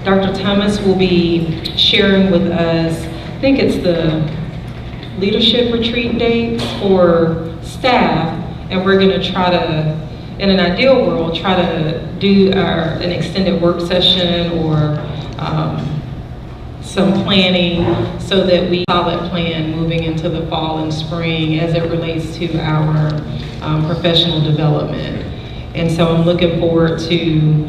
Dr. Thomas will be sharing with us, I think it's the leadership retreat dates for staff, and we're going to try to, in an ideal world, try to do an extended work session or some planning so that we solid plan moving into the fall and spring as it relates to our professional development. And so I'm looking forward to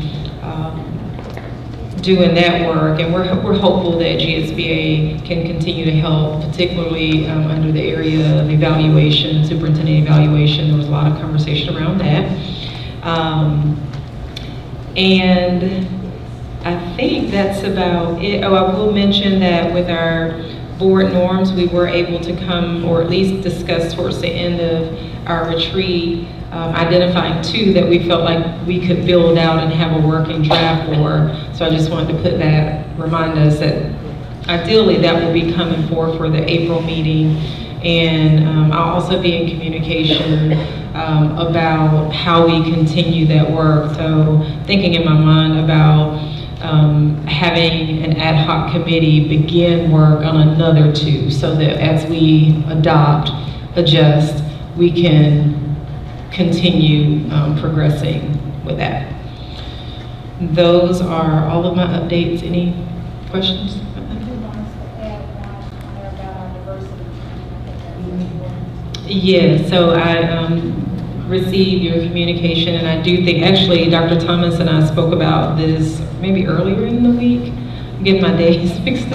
doing that work, and we're hopeful that GSBA can continue to help, particularly under the area of evaluation, superintendent evaluation. There was a lot of conversation around that. And I think that's about it. Oh, I will mention that with our board norms, we were able to come, or at least discuss towards the end of our retreat, identifying 2 that we felt like we could build out and have a working draft for. So I just wanted to put that, remind us that ideally that will be coming forth for the April meeting. And I'll also be in communication about how we continue that work. So thinking in my mind about having an ad hoc committee begin work on another 2 so that as we adopt, adjust, we can continue progressing with that. Those are all of my updates. Any questions? Yeah, so I received your communication, and I do think, actually, Dr. Thomas and I spoke about this maybe earlier in the week. I'm getting my days mixed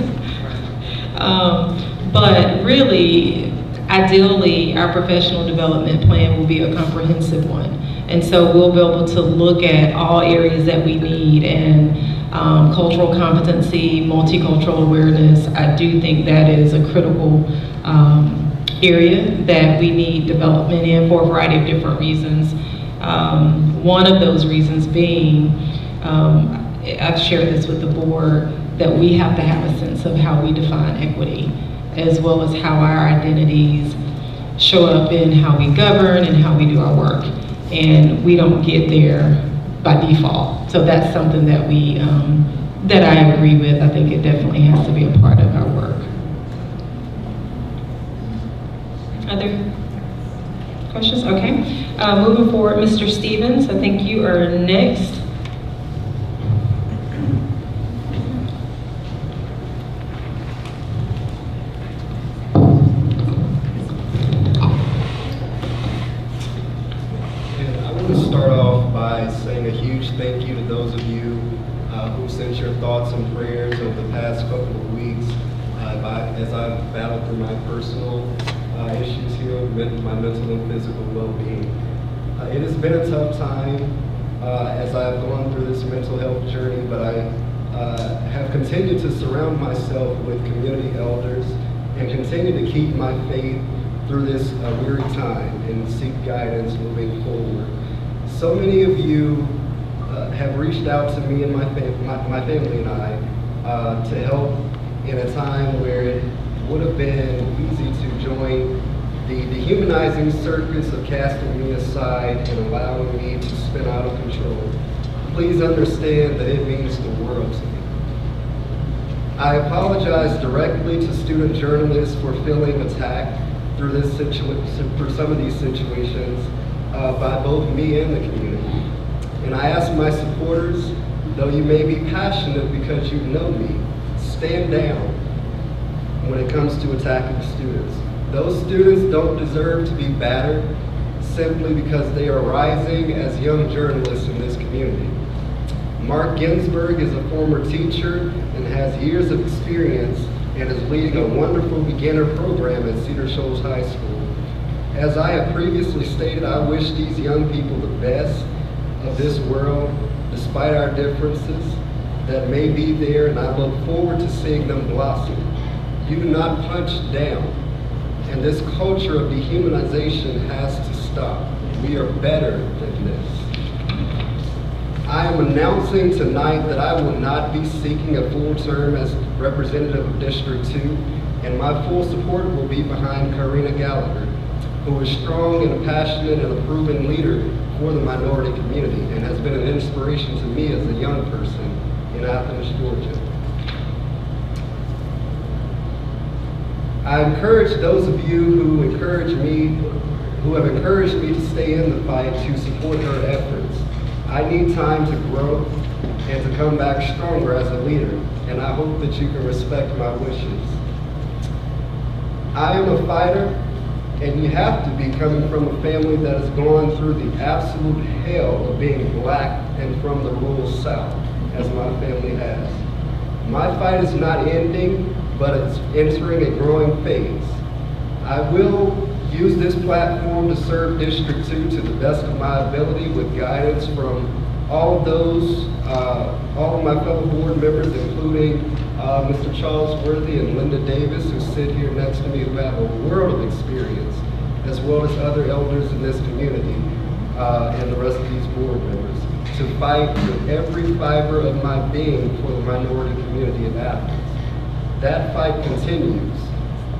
up. But really, ideally, our professional development plan will be a comprehensive one. And so we'll be able to look at all areas that we need, and cultural competency, multicultural awareness. I do think that is a critical area that we need development in for a variety of different reasons. One of those reasons being, I've shared this with the board, that we have to have a sense of how we define equity, as well as how our identities show up in how we govern and how we do our work. And we don't get there by default. So that's something that we, that I agree with. I think it definitely has to be a part of our work. Other questions? Okay. Moving forward, Mr. Stevens, I think you are next. Thank you to those of you who sent your thoughts and prayers over the past couple of weeks as I've battled through my personal issues here with my mental and physical well-being. It has been a tough time as I've gone through this mental health journey, but I have continued to surround myself with community elders and continue to keep my faith through this weary time and seek guidance moving forward. So many of you have reached out to me and my family and I to help in a time where it would have been easy to join the dehumanizing circus of casting me aside and allowing me to spin out of control. Please understand that it means the world to me. I apologize directly to student journalists for feeling attacked through some of these situations by both me and the community. And I ask my supporters, though you may be passionate because you know me, stand down when it comes to attacking students. Those students don't deserve to be battered simply because they are rising as young journalists in this community. Mark Ginsburg is a former teacher and has years of experience and is leading a wonderful beginner program at Cedar Shoals High School. As I have previously stated, I wish these young people the best of this world, despite our differences that may be there, and I look forward to seeing them blossom. You do not punch down And this culture of dehumanization has to stop. We are better than this. I am announcing tonight that I will not be seeking a full term as representative of District 2, and my full support will be behind Karina Gallagher, who is strong and passionate and a proven leader for the minority community and has been an inspiration to me as a young person in Athens, Georgia. I encourage those of you who have encouraged me to stay in the fight to support her efforts. I need time to grow and to come back stronger as a leader, and I hope that you can respect my wishes. I am a fighter, and you have to be coming from a family that has gone through the absolute hell of being black and from the rural South, as my family has. My fight is not ending, but it's entering a growing phase. I will use this platform to serve District 2 to the best of my ability with guidance from all of my fellow board members, including Mr. Charles Worthy and Linda Davis, who sit here next to me, who have a world of experience, as well as other elders in this community and the rest of these board members, to fight with every fiber of my being for the minority community of Athens. That fight continues,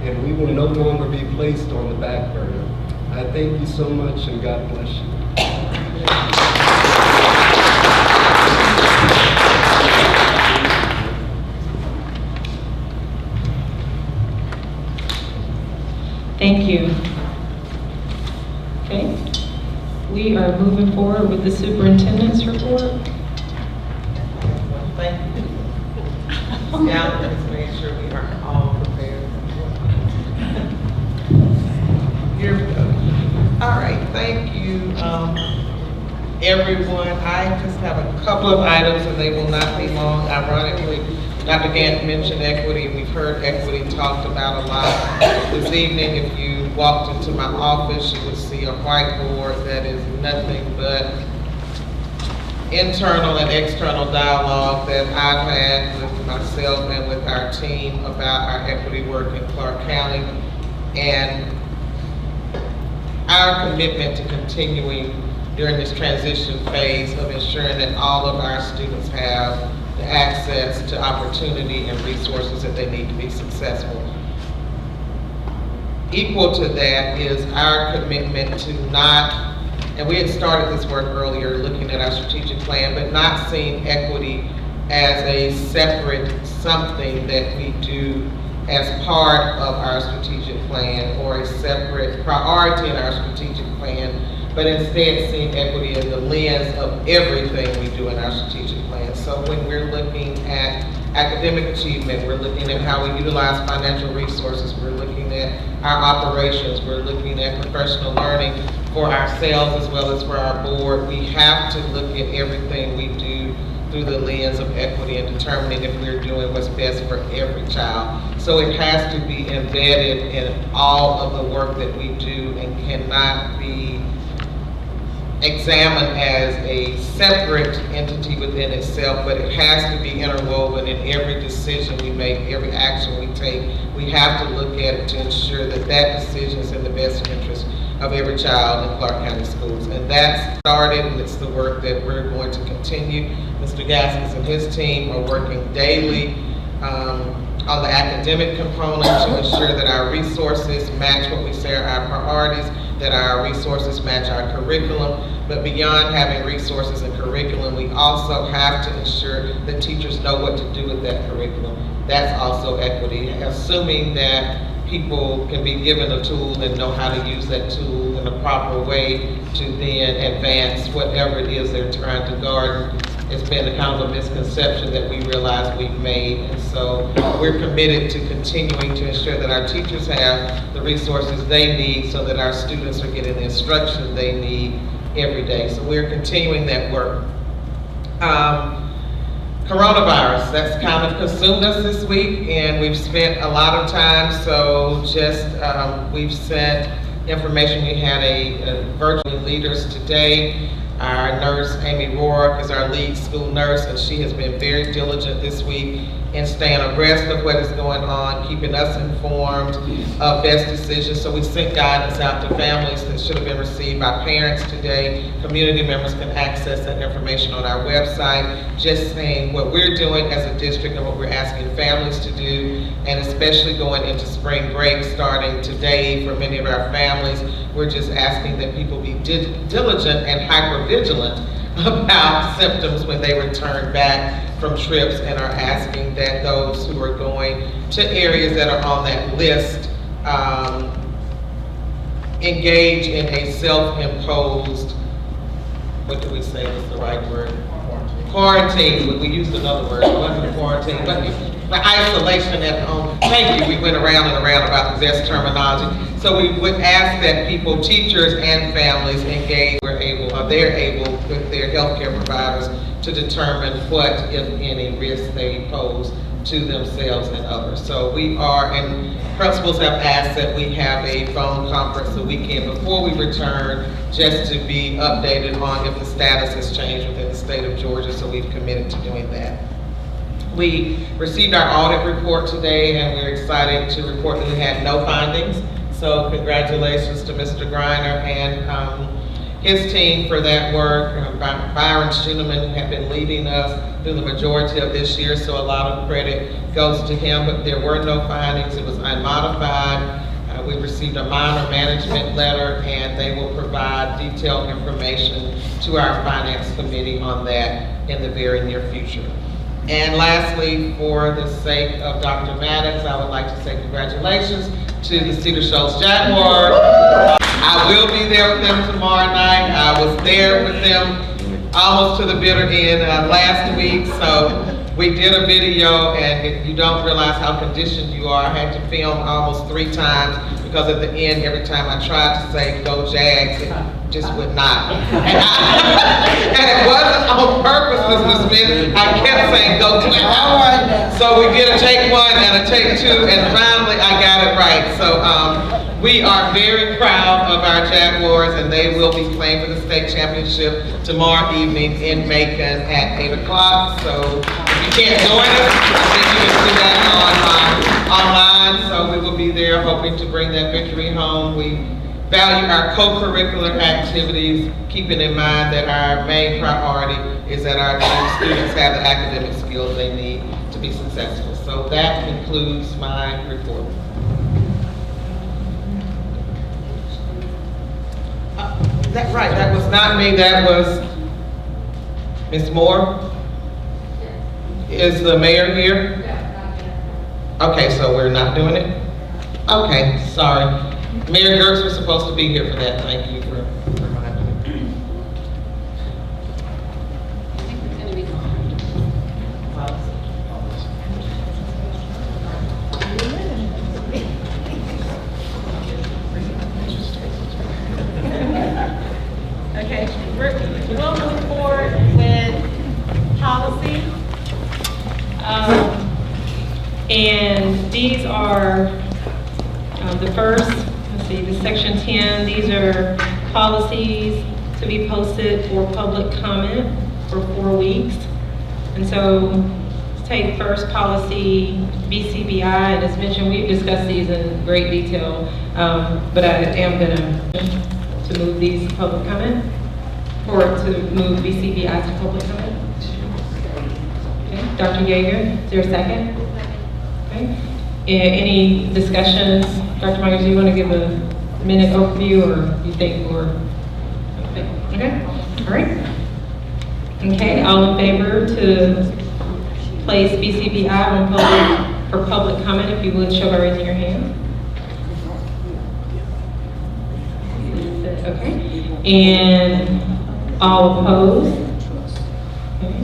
and we will no longer be placed on the back burner. I thank you so much, and God bless you. Thank you. Okay, we are moving forward with the superintendent's report. Thank you. Now, let's make sure we are all prepared. Here we go. All right, thank you, everyone. I just have a couple of items and they will not be long. Ironically, Dr. Gant mentioned equity. We've heard equity talked about a lot this evening. If you walked into my office, you would see a whiteboard that is nothing but internal and external dialogue that I've had with myself and with our team about our equity work in Clarke County and our commitment to continuing during this transition phase of ensuring that all of our students have the access to opportunity and resources that they need to be successful. Equal to that is our commitment to not, and we had started this work earlier looking at our strategic plan, but not seeing equity as a separate something that we do as part of our strategic plan or a separate priority in our strategic plan, but instead seeing equity as the lens of everything we do in our strategic plan. So when we're looking at academic achievement, we're looking at how we utilize financial resources, we're looking at our operations, we're looking at professional learning for ourselves as well as for our board. We have to look at everything we do through the lens of equity and determining if we're doing what's best for every child. So it has to be embedded in all of the work that we do and cannot be examined as a separate entity within itself, but it has to be interwoven in every decision we make, every action we take. We have to look at it to ensure that that decision is in the best interest of every child in Clarke County schools. And that's started, and it's the work that we're going to continue. Mr. Gaskins and his team are working daily on the academic component to ensure that our resources match what we say are our priorities, that our resources match our curriculum. But beyond having resources and curriculum, we also have to ensure that teachers know what to do with that curriculum. That's also equity, assuming that people can be given a tool and know how to use that tool in a proper way to then advance whatever it is they're trying to garden. It's been a kind of a misconception that we realize we've made. And so we're committed to continuing to ensure that our teachers have the resources they need so that our students are getting the instruction they need every day. So we're continuing that work. Coronavirus, that's kind of consumed us this week, and we've spent a lot of time, so just we've sent information. We had a virtual leaders today. Our nurse, Amy Rourke, is our lead school nurse, and she has been very diligent this week and staying abreast of what is going on, keeping us informed of best decisions. So we sent guidance out to families that should have been received by parents today. Community members can access that information on our website, just saying what we're doing as a district and what we're asking families to do, and especially going into spring break starting today for many of our families. We're just asking that people be diligent and hyper-vigilant about symptoms when they return back from trips, and are asking that those who are going to areas that are on that list engage in a self-imposed, what do we say is the right word? Quarantine. We used another word. It wasn't quarantine, but isolation at home. Thank you. We went around and around about the best terminology. So we would ask that people, teachers and families, engage they're able with their healthcare providers to determine what, if any, risk they pose to themselves and others. So we are, and principals have asked that we have a phone conference the weekend before we return, just to be updated on if the status has changed within the state of Georgia, so we've committed to doing that. We received our audit report today, and we're excited to report that we had no findings. So congratulations to Mr. Griner and his team for that work. Byron Schuneman had been leading us through the majority of this year, so a lot of credit goes to him, but there were no findings. It was unmodified. We received a minor management letter, and they will provide detailed information to our finance committee on that in the very near future. And lastly, for the sake of Dr. Maddox, I would like to say congratulations to the Cedar Shoals Jaguars. I will be there with them tomorrow night. I was there with them almost to the bitter end last week, so we did a video, and you don't realize how conditioned you are. I had to film almost 3 times because at the end, every time I tried to say "Go Jags," it just would not. And it wasn't on purpose, Mr. Smith. I kept saying "Go Jags." So we did a take 1 and a take 2, and finally I got it right. So we are very proud of our Jaguars, and they will be playing for the state championship tomorrow evening in Macon at 8 o'clock. So if you can't join us, I think you can see that online. So we will be there hoping to bring that victory home. We value our co-curricular activities, keeping in mind that our main priority is that our students have the academic skills they need to be successful. So that concludes my report. That's right, that was not me, that was Ms. Moore. Is the mayor here? Okay, so we're not doing it? Okay, sorry. Mayor Gertz was supposed to be here for that. Thank you for reminding me. Okay, we'll move forward with policy. And these are the first, let's see, the section 10, these are policies to be posted for public comment for 4 weeks. And so let's take first policy, BCBI, and as mentioned, we've discussed these in great detail, but I am gonna move these to public comment, or to move BCBI to public comment. Okay, Dr. Yeager, is there a second? Okay. Any discussions? Dr. Myers, do you want to give a minute overview, or you think we're okay? All right. Okay, all in favor to place BCBI on for public comment, if you would show by raising your hand. Okay, and all opposed? Okay,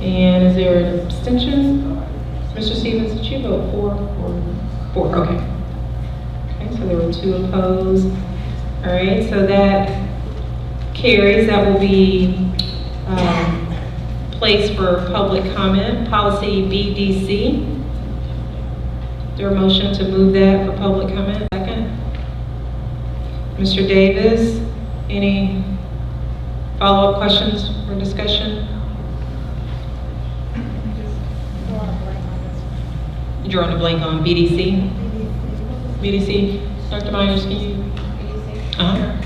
and is there an abstention? Mr. Stevens, did you vote for or 4? Okay. Okay, so there were 2 opposed. All right, so that carries. That will be placed for public comment. Policy BDC. Is there a motion to move that for public comment? Second. Mr. Davis, any follow-up questions or discussion? drawing a blank on BDC. BDC, Dr. Myers, can you? Uh-huh.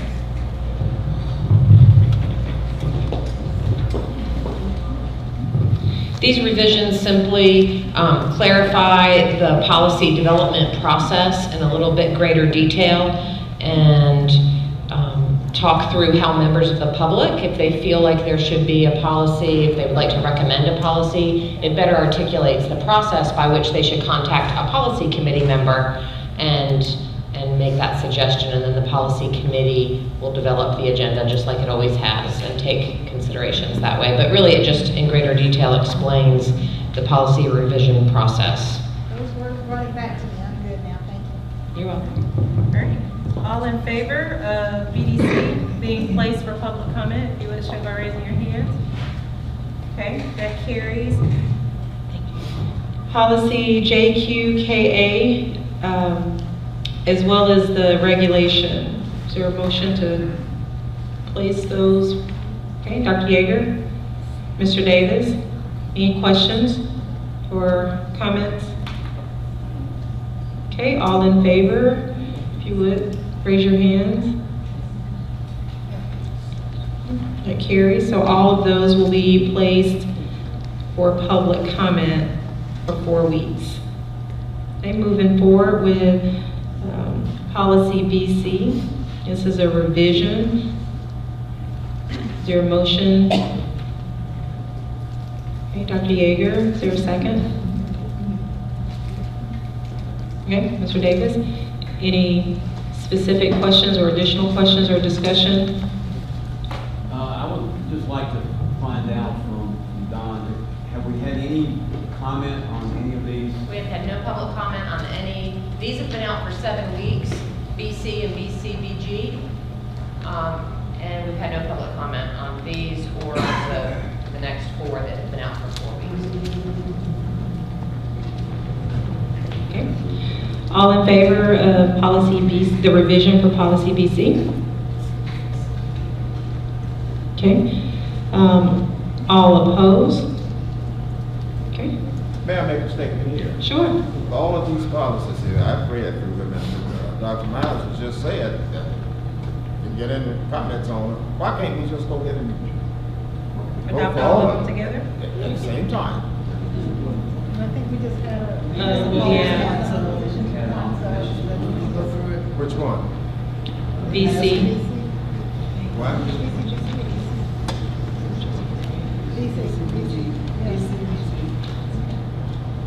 These revisions simply clarify the policy development process in a little bit greater detail and talk through how members of the public, if they feel like there should be a policy, if they would like to recommend a policy, it better articulates the process by which they should contact a policy committee member and make that suggestion, and then the policy committee will develop the agenda just like it always has and take considerations that way. But really it just in greater detail explains the policy revision process. Those words brought it back to me. I'm good now, thank you. You're welcome. All right. All in favor of BDC being placed for public comment, if you would show by raising your hand. Okay, that carries. Policy JQKA, as well as the regulation. Is there a motion to place those? Okay, Dr. Yeager, Mr. Davis, any questions or comments? Okay, all in favor, if you would, raise your hands. That carries, so all of those will be placed for public comment for 4 weeks. Okay, moving forward with policy BC. This is a revision. Is there a motion? Okay, Dr. Yeager, is there a second? Okay, Mr. Davis, any specific questions or additional questions or discussion? I would just like to find out from Don, have we had any comment on any of these? We have had no public comment on any. These have been out for 7 weeks, BC and BCBG. And we've had no public comment on these or the next 4 that have been out for 4 weeks. Okay. All in favor of policy BC, the revision for policy BC? Okay. All opposed? Okay. May I make a statement here? Sure. All of these policies here, I've read through them, and Dr. Miles has just said that you get any comments on them. Why can't we just go ahead and vote Adopt for all all of of them them together? at the same time? I think we just had a. Which one? BC. What?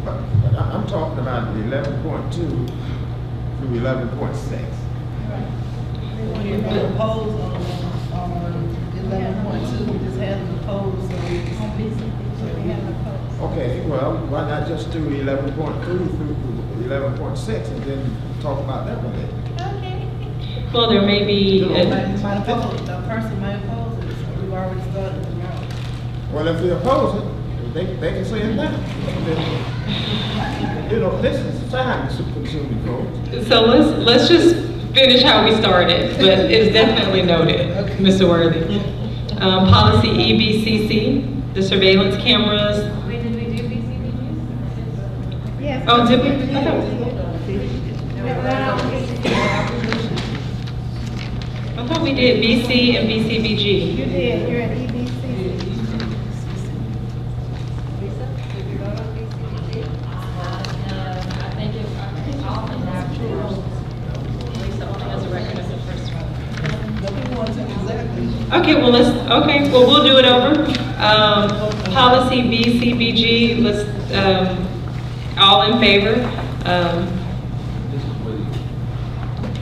But I'm talking about the 11.2 through 11.6. When you propose on 11.2, we just had to propose, so we had to propose. Okay, well, why not just do 11.2 through 11.6 and then talk about that one then? Well, there may be. The person may oppose it, so we've already started tomorrow. Well, if they oppose it, they can say it now. You know, this is time consuming, folks. So let's just finish how we started, but it's definitely noted, Mr. Worthy. Policy EBCC, the surveillance cameras. Wait, did we do BCBG? Yes. Oh, did we? I thought we did BC and BCBG. You did, you're at EBC. I think it's all the natural. Lisa only has a record of the first one. Okay, well, we'll do it over. Policy BCBG, all in favor?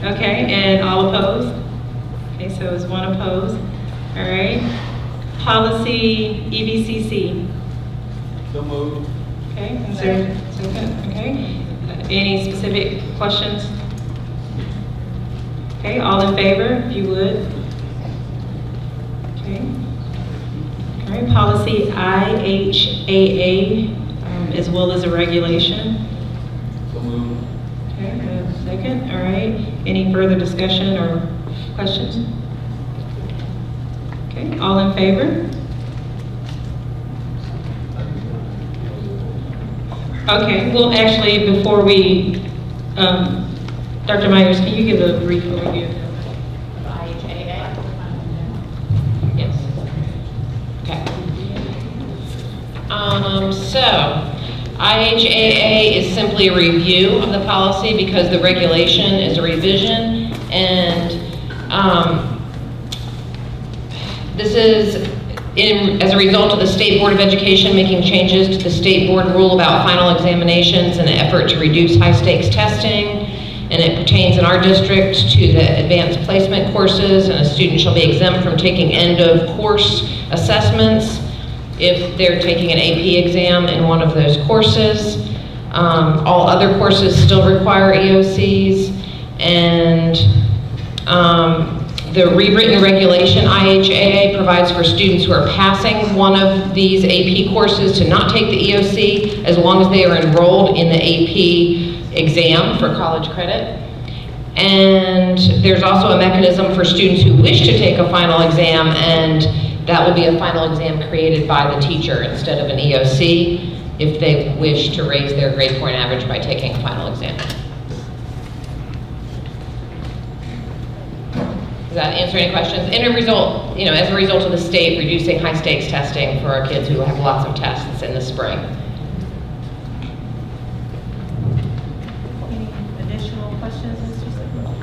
Okay, and all opposed? Okay, so is 1 opposed? All right. Policy EBCC. So moved. Okay, is there, okay. Any specific questions? Okay, all in favor, if you would. Okay. All right, policy IHAA, as well as a regulation. So moved. Okay, a second, all right. Any further discussion or questions? Okay, all in favor? Okay, well, actually, before we, Dr. Myers, can you give a brief overview of IHAA? Yes. Okay. So, IHAA is simply a review of the policy because the regulation is a revision, and this is as a result of the State Board of Education making changes to the state board rule about final examinations in an effort to reduce high-stakes testing. And it pertains in our district to the advanced placement courses, and a student shall be exempt from taking end-of-course assessments if they're taking an AP exam in one of those courses. All other courses still require EOCs, and the rewritten regulation, IHAA, provides for students who are passing one of these AP courses to not take the EOC as long as they are enrolled in the AP exam for college credit. And there's also a mechanism for students who wish to take a final exam, and that will be a final exam created by the teacher instead of an EOC if they wish to raise their grade point average by taking a final exam. Does that answer any questions? And as a result of the state reducing high stakes testing for our kids who have lots of tests in the spring. Any additional questions, Mr. Sibley?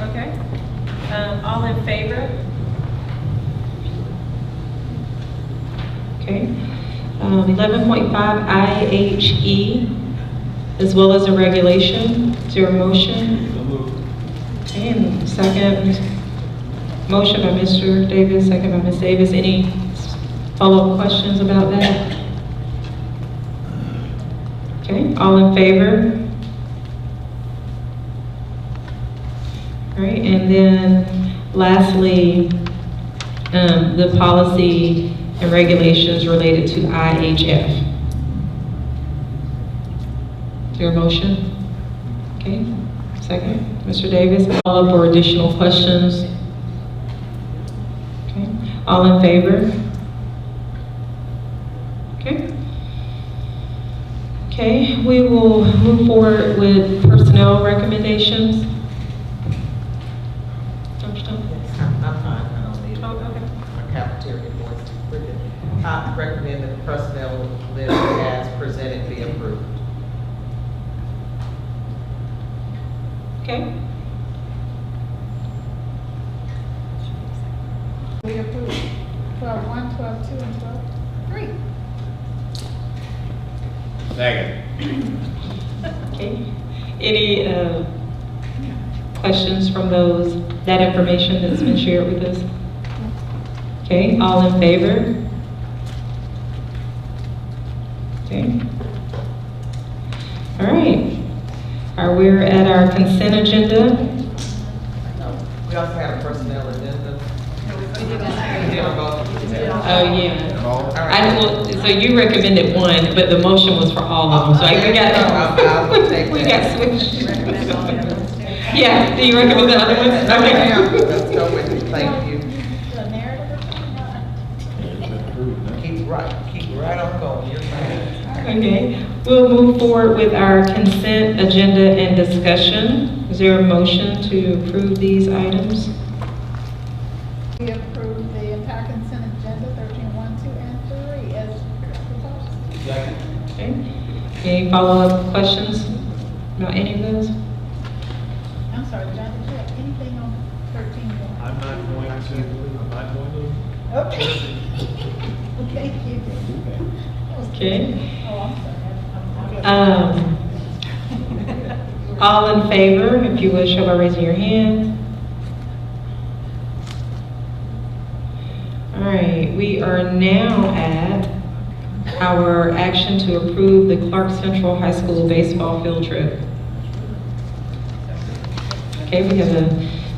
Okay. All in favor? Okay. 11.5 IHE, as well as a regulation. Is there a motion? Okay, and second. Motion by Mr. Davis, second by Ms. Davis. Any follow-up questions about that? Okay, all in favor? All right, and then lastly, the policy and regulations related to IHF. Is there a motion? Okay, second. Mr. Davis, follow-up or additional questions? All in favor? Okay. Okay, we will move forward with personnel recommendations. Dr. Stone? I'm fine, I don't need Oh, okay. a cafeteria voice. We're good. I recommend that the personnel list as presented be approved. Okay. We approve 12.1, 12.2, and 12.3. Second. Okay. Any questions from that information that's been shared with us? Okay, all in favor? Okay. All right. We're at our consent agenda. We also have a personnel agenda. Oh, yeah. So you recommended one, but the motion was for all of them, so we got switched. Yeah, do you recommend the other ones? Okay. Let's go with it, thank you. Keep right on going, you're fine. Okay, we'll move forward with our consent agenda and discussion. Is there a motion to approve these items? We approve the entire consent agenda, 13.1, 2, and 3 as proposed. Second. Okay. Any follow-up questions about any of those? I'm sorry, John, did you have anything on 13.1? I'm not going to. Okay. Thank you. Okay. Oh, I'm sorry. All in favor, if you would, show by raising your hand. All right, we are now at our action to approve the Clarke Central High School baseball field trip. Okay, we have a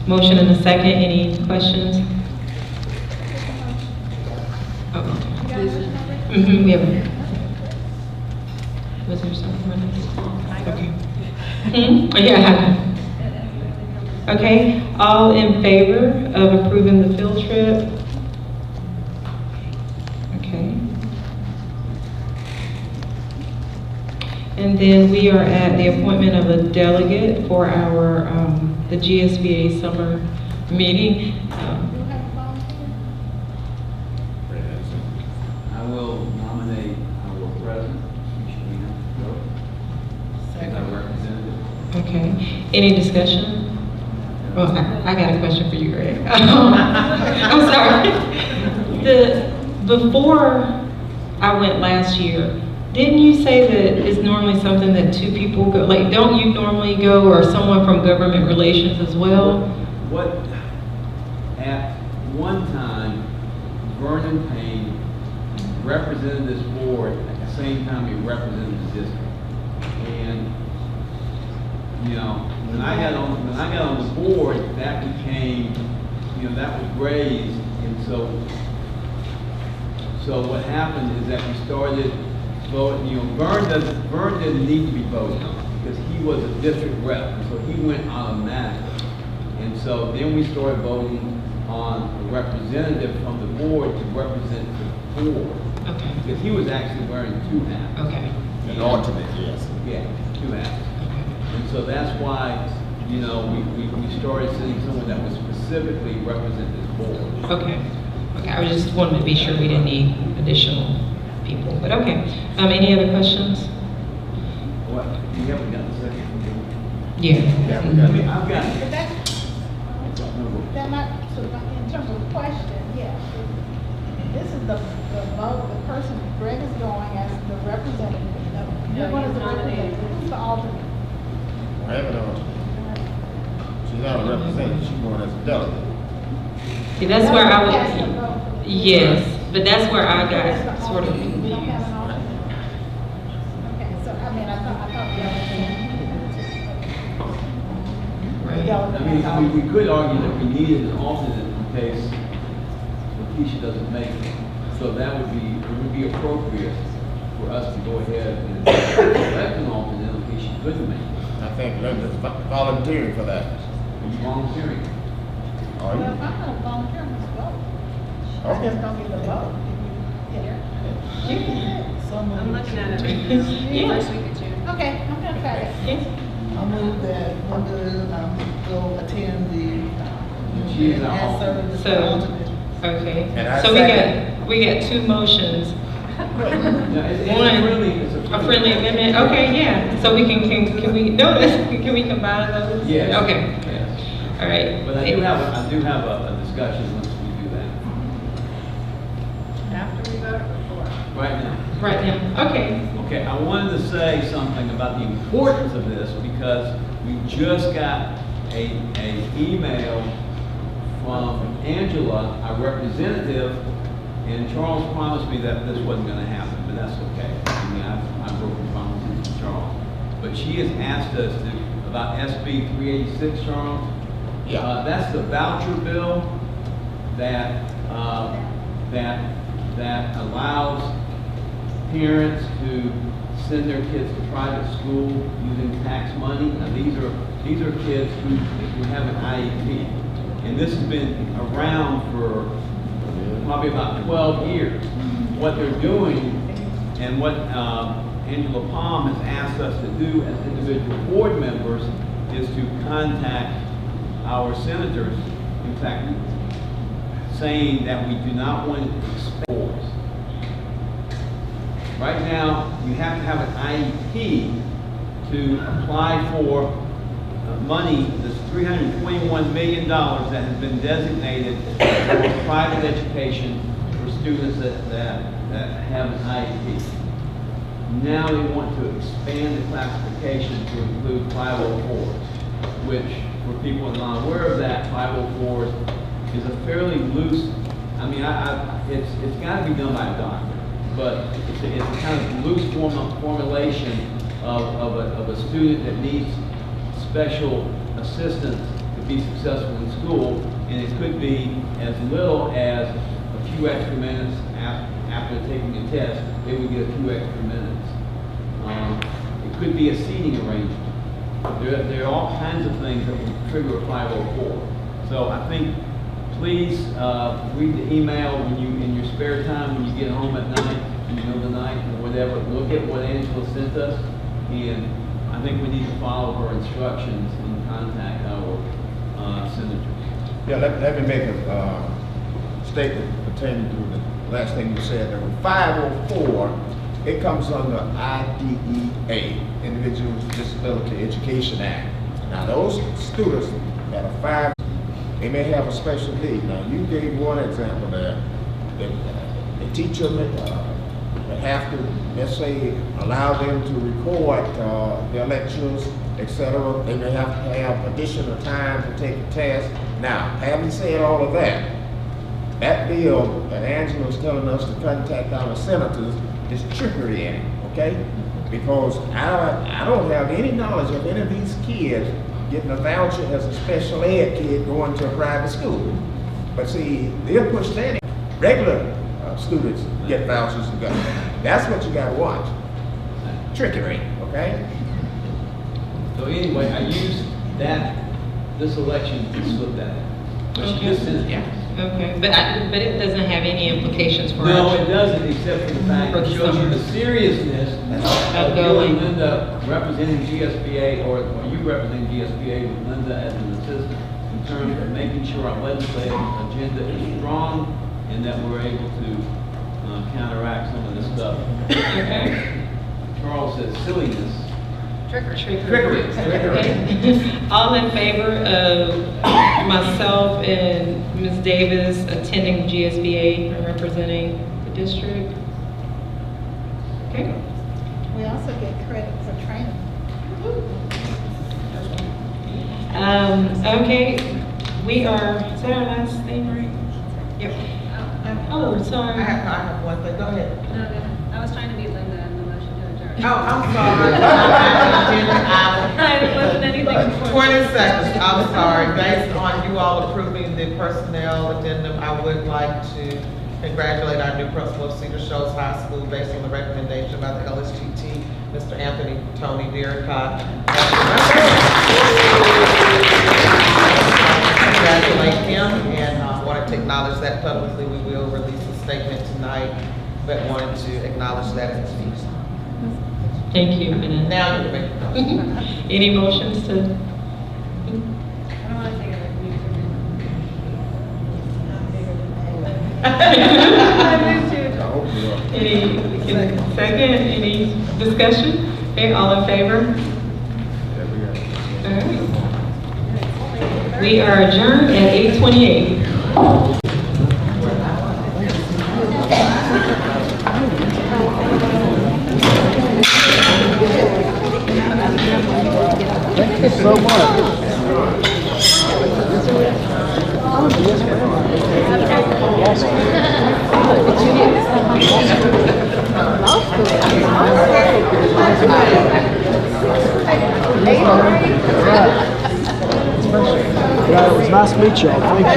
motion and a second. Any questions? We have. Was there something on this? Okay. Yeah. Okay, all in favor of approving the field trip? Okay. And And then we are at the appointment of a delegate for our, the GSBA summer meeting. I will nominate our president, Commissioner Clarke, as our representative. Okay, any discussion? Well, I got a question for you, Greg. I'm sorry. Before I went last year, didn't you say that it's normally something that two people go, like, don't you normally go, or someone from government relations as well? At one time, Vernon Payne represented this board at the same time he represented the district. And, you know, when I got on the board, that became, you know, that was raised, and so what happened is that we started voting. You know, Vern didn't need to be voted on because he was a district rep, and so he went automatically. And so then we started voting on a representative from the board to represent the board. Okay. Because he was actually wearing two hats. Okay. An alternate, yes. Yeah, two hats. And so that's why, you know, we started sending someone that would specifically represent this board. Okay. Okay, I was just wanted to be sure we didn't need additional people, but okay. Any other questions? What, you haven't got the second? Yeah. I've got it. That might, so in terms of question, yeah. This is the vote, the person, Greg is going as the representative. What is the representative? Who's the alternate? I have an alternate. She's not a representative, she's going as a delegate. See, that's where I was, yes, but that's where I got sort of We don't confused. have an alternate. Okay, so, I mean, I thought I mean, we could argue that we needed an alternate in case Lakeisha doesn't make it. So that would be, it would be appropriate for us to go ahead and elect an alternate in case she couldn't make it. I think Linda's volunteering for that. Are you volunteering? Are you? Well, if I'm gonna volunteer, let's go. I Okay. just don't get the vote. I'm looking at it. First week of June. Okay, I'm gonna try it. I move that Linda, go attend the, She's and our serve as the So, alternate. okay. And I So we got two motions. No, it's One, friendly, it's a friendly amendment, okay, yeah. So we can we, no, can we combine those? Yes. Okay, Yes. all right. But I do have a discussion once we do that. After we vote or before? Right now. Right now, okay. Okay, I wanted to say something about the importance of this because we just got a email from Angela, our representative, and Charles promised me that this wasn't gonna happen, but that's okay. I mean, I've broken promises to Charles. But she has asked us about SB 386, Charles. Yeah. That's the voucher bill that allows parents to send their kids to private school using tax money. Now, these are kids who have an IEP. And this has been around for probably about 12 years. What they're doing and what Angela Palm has asked us to do as individual board members is to contact our senators, in fact, saying that we do not want to expand boards. Right now, you have to have an IEP to apply for money, this $321 million that has been designated for private education for students that have an IEP. Now they want to expand the classification to include 504s, which, for people who are not aware of that, 504s is a fairly loose, I mean, it's got to be done by a doctor, but it's a kind of loose formulation of a student that needs special assistance to be successful in school, and it could be as little as a few extra minutes after taking a test, they would get a few extra minutes. It could be a seating arrangement. There are all kinds of things that would trigger a 504. So I think, please read the email when in your spare time, when you get home at night, in the middle of the night or whatever, look at what Angela sent us, And I think we need to follow her instructions and contact our senators. Yeah, let me make a statement pertaining to the last thing you said. There were 504, it comes under IDEA, Individual with Disability Education Act. Now, those students that are 5, they may have a special need. Now, you gave one example there. The teacher may have to, let's say, allow them to record their lectures, etc. They may have to have additional time to take a test. Now, having said all of that, that bill that Angela is telling us to contact our senators is trickery in it, okay? Because I don't have any knowledge of any of these kids getting a voucher as a special ed kid going to a private school. But see, they'll push that in. Regular students get vouchers and go. That's what you gotta watch. Trickery, okay? So anyway, I used this election to slip that. But Okay. this is, Okay, but it doesn't have any implications for no, us. it doesn't, except for the fact it shows you the seriousness of you and Linda representing GSBA, or you representing GSBA with Linda as an assistant, in terms of making sure our legislative agenda is strong and that we're able to counteract some of this stuff. Okay. Charles says silliness. Trickery. Okay. All in favor of myself and Ms. Davis attending GSBA and representing the district? Okay. We also get credit for training. Okay, we are, is that our last thing, right? Yep. Oh, sorry. I have one thing, go ahead. No, I was trying to beat Linda in the motion to adjourn. Oh, I'm sorry. It wasn't anything important. 20 seconds, I'm sorry. Based on you all approving the personnel addendum, I would like to congratulate our new principal of Cedar Shoals High School based on the recommendation by the LSGT, Mr. Anthony Tony Derricott. Congratulate him, and I wanted to acknowledge that publicly. We will release a statement tonight, but wanted to acknowledge that in the speech. Thank you, Vanessa. Now you can make Any motions to? I don't want to take it. Any discussion? Okay, all in favor? All right. We are adjourned at 8:28. Thank you so much. Yeah, it was nice to meet you all. Thank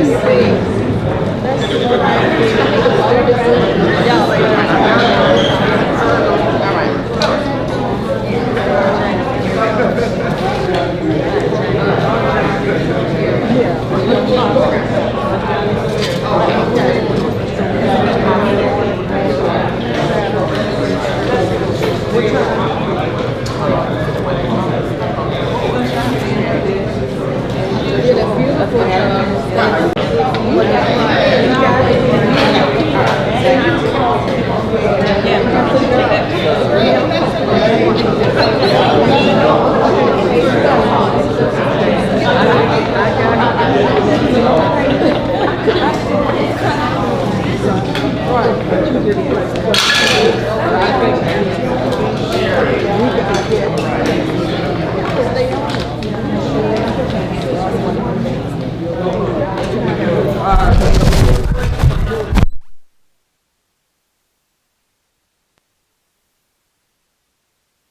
you.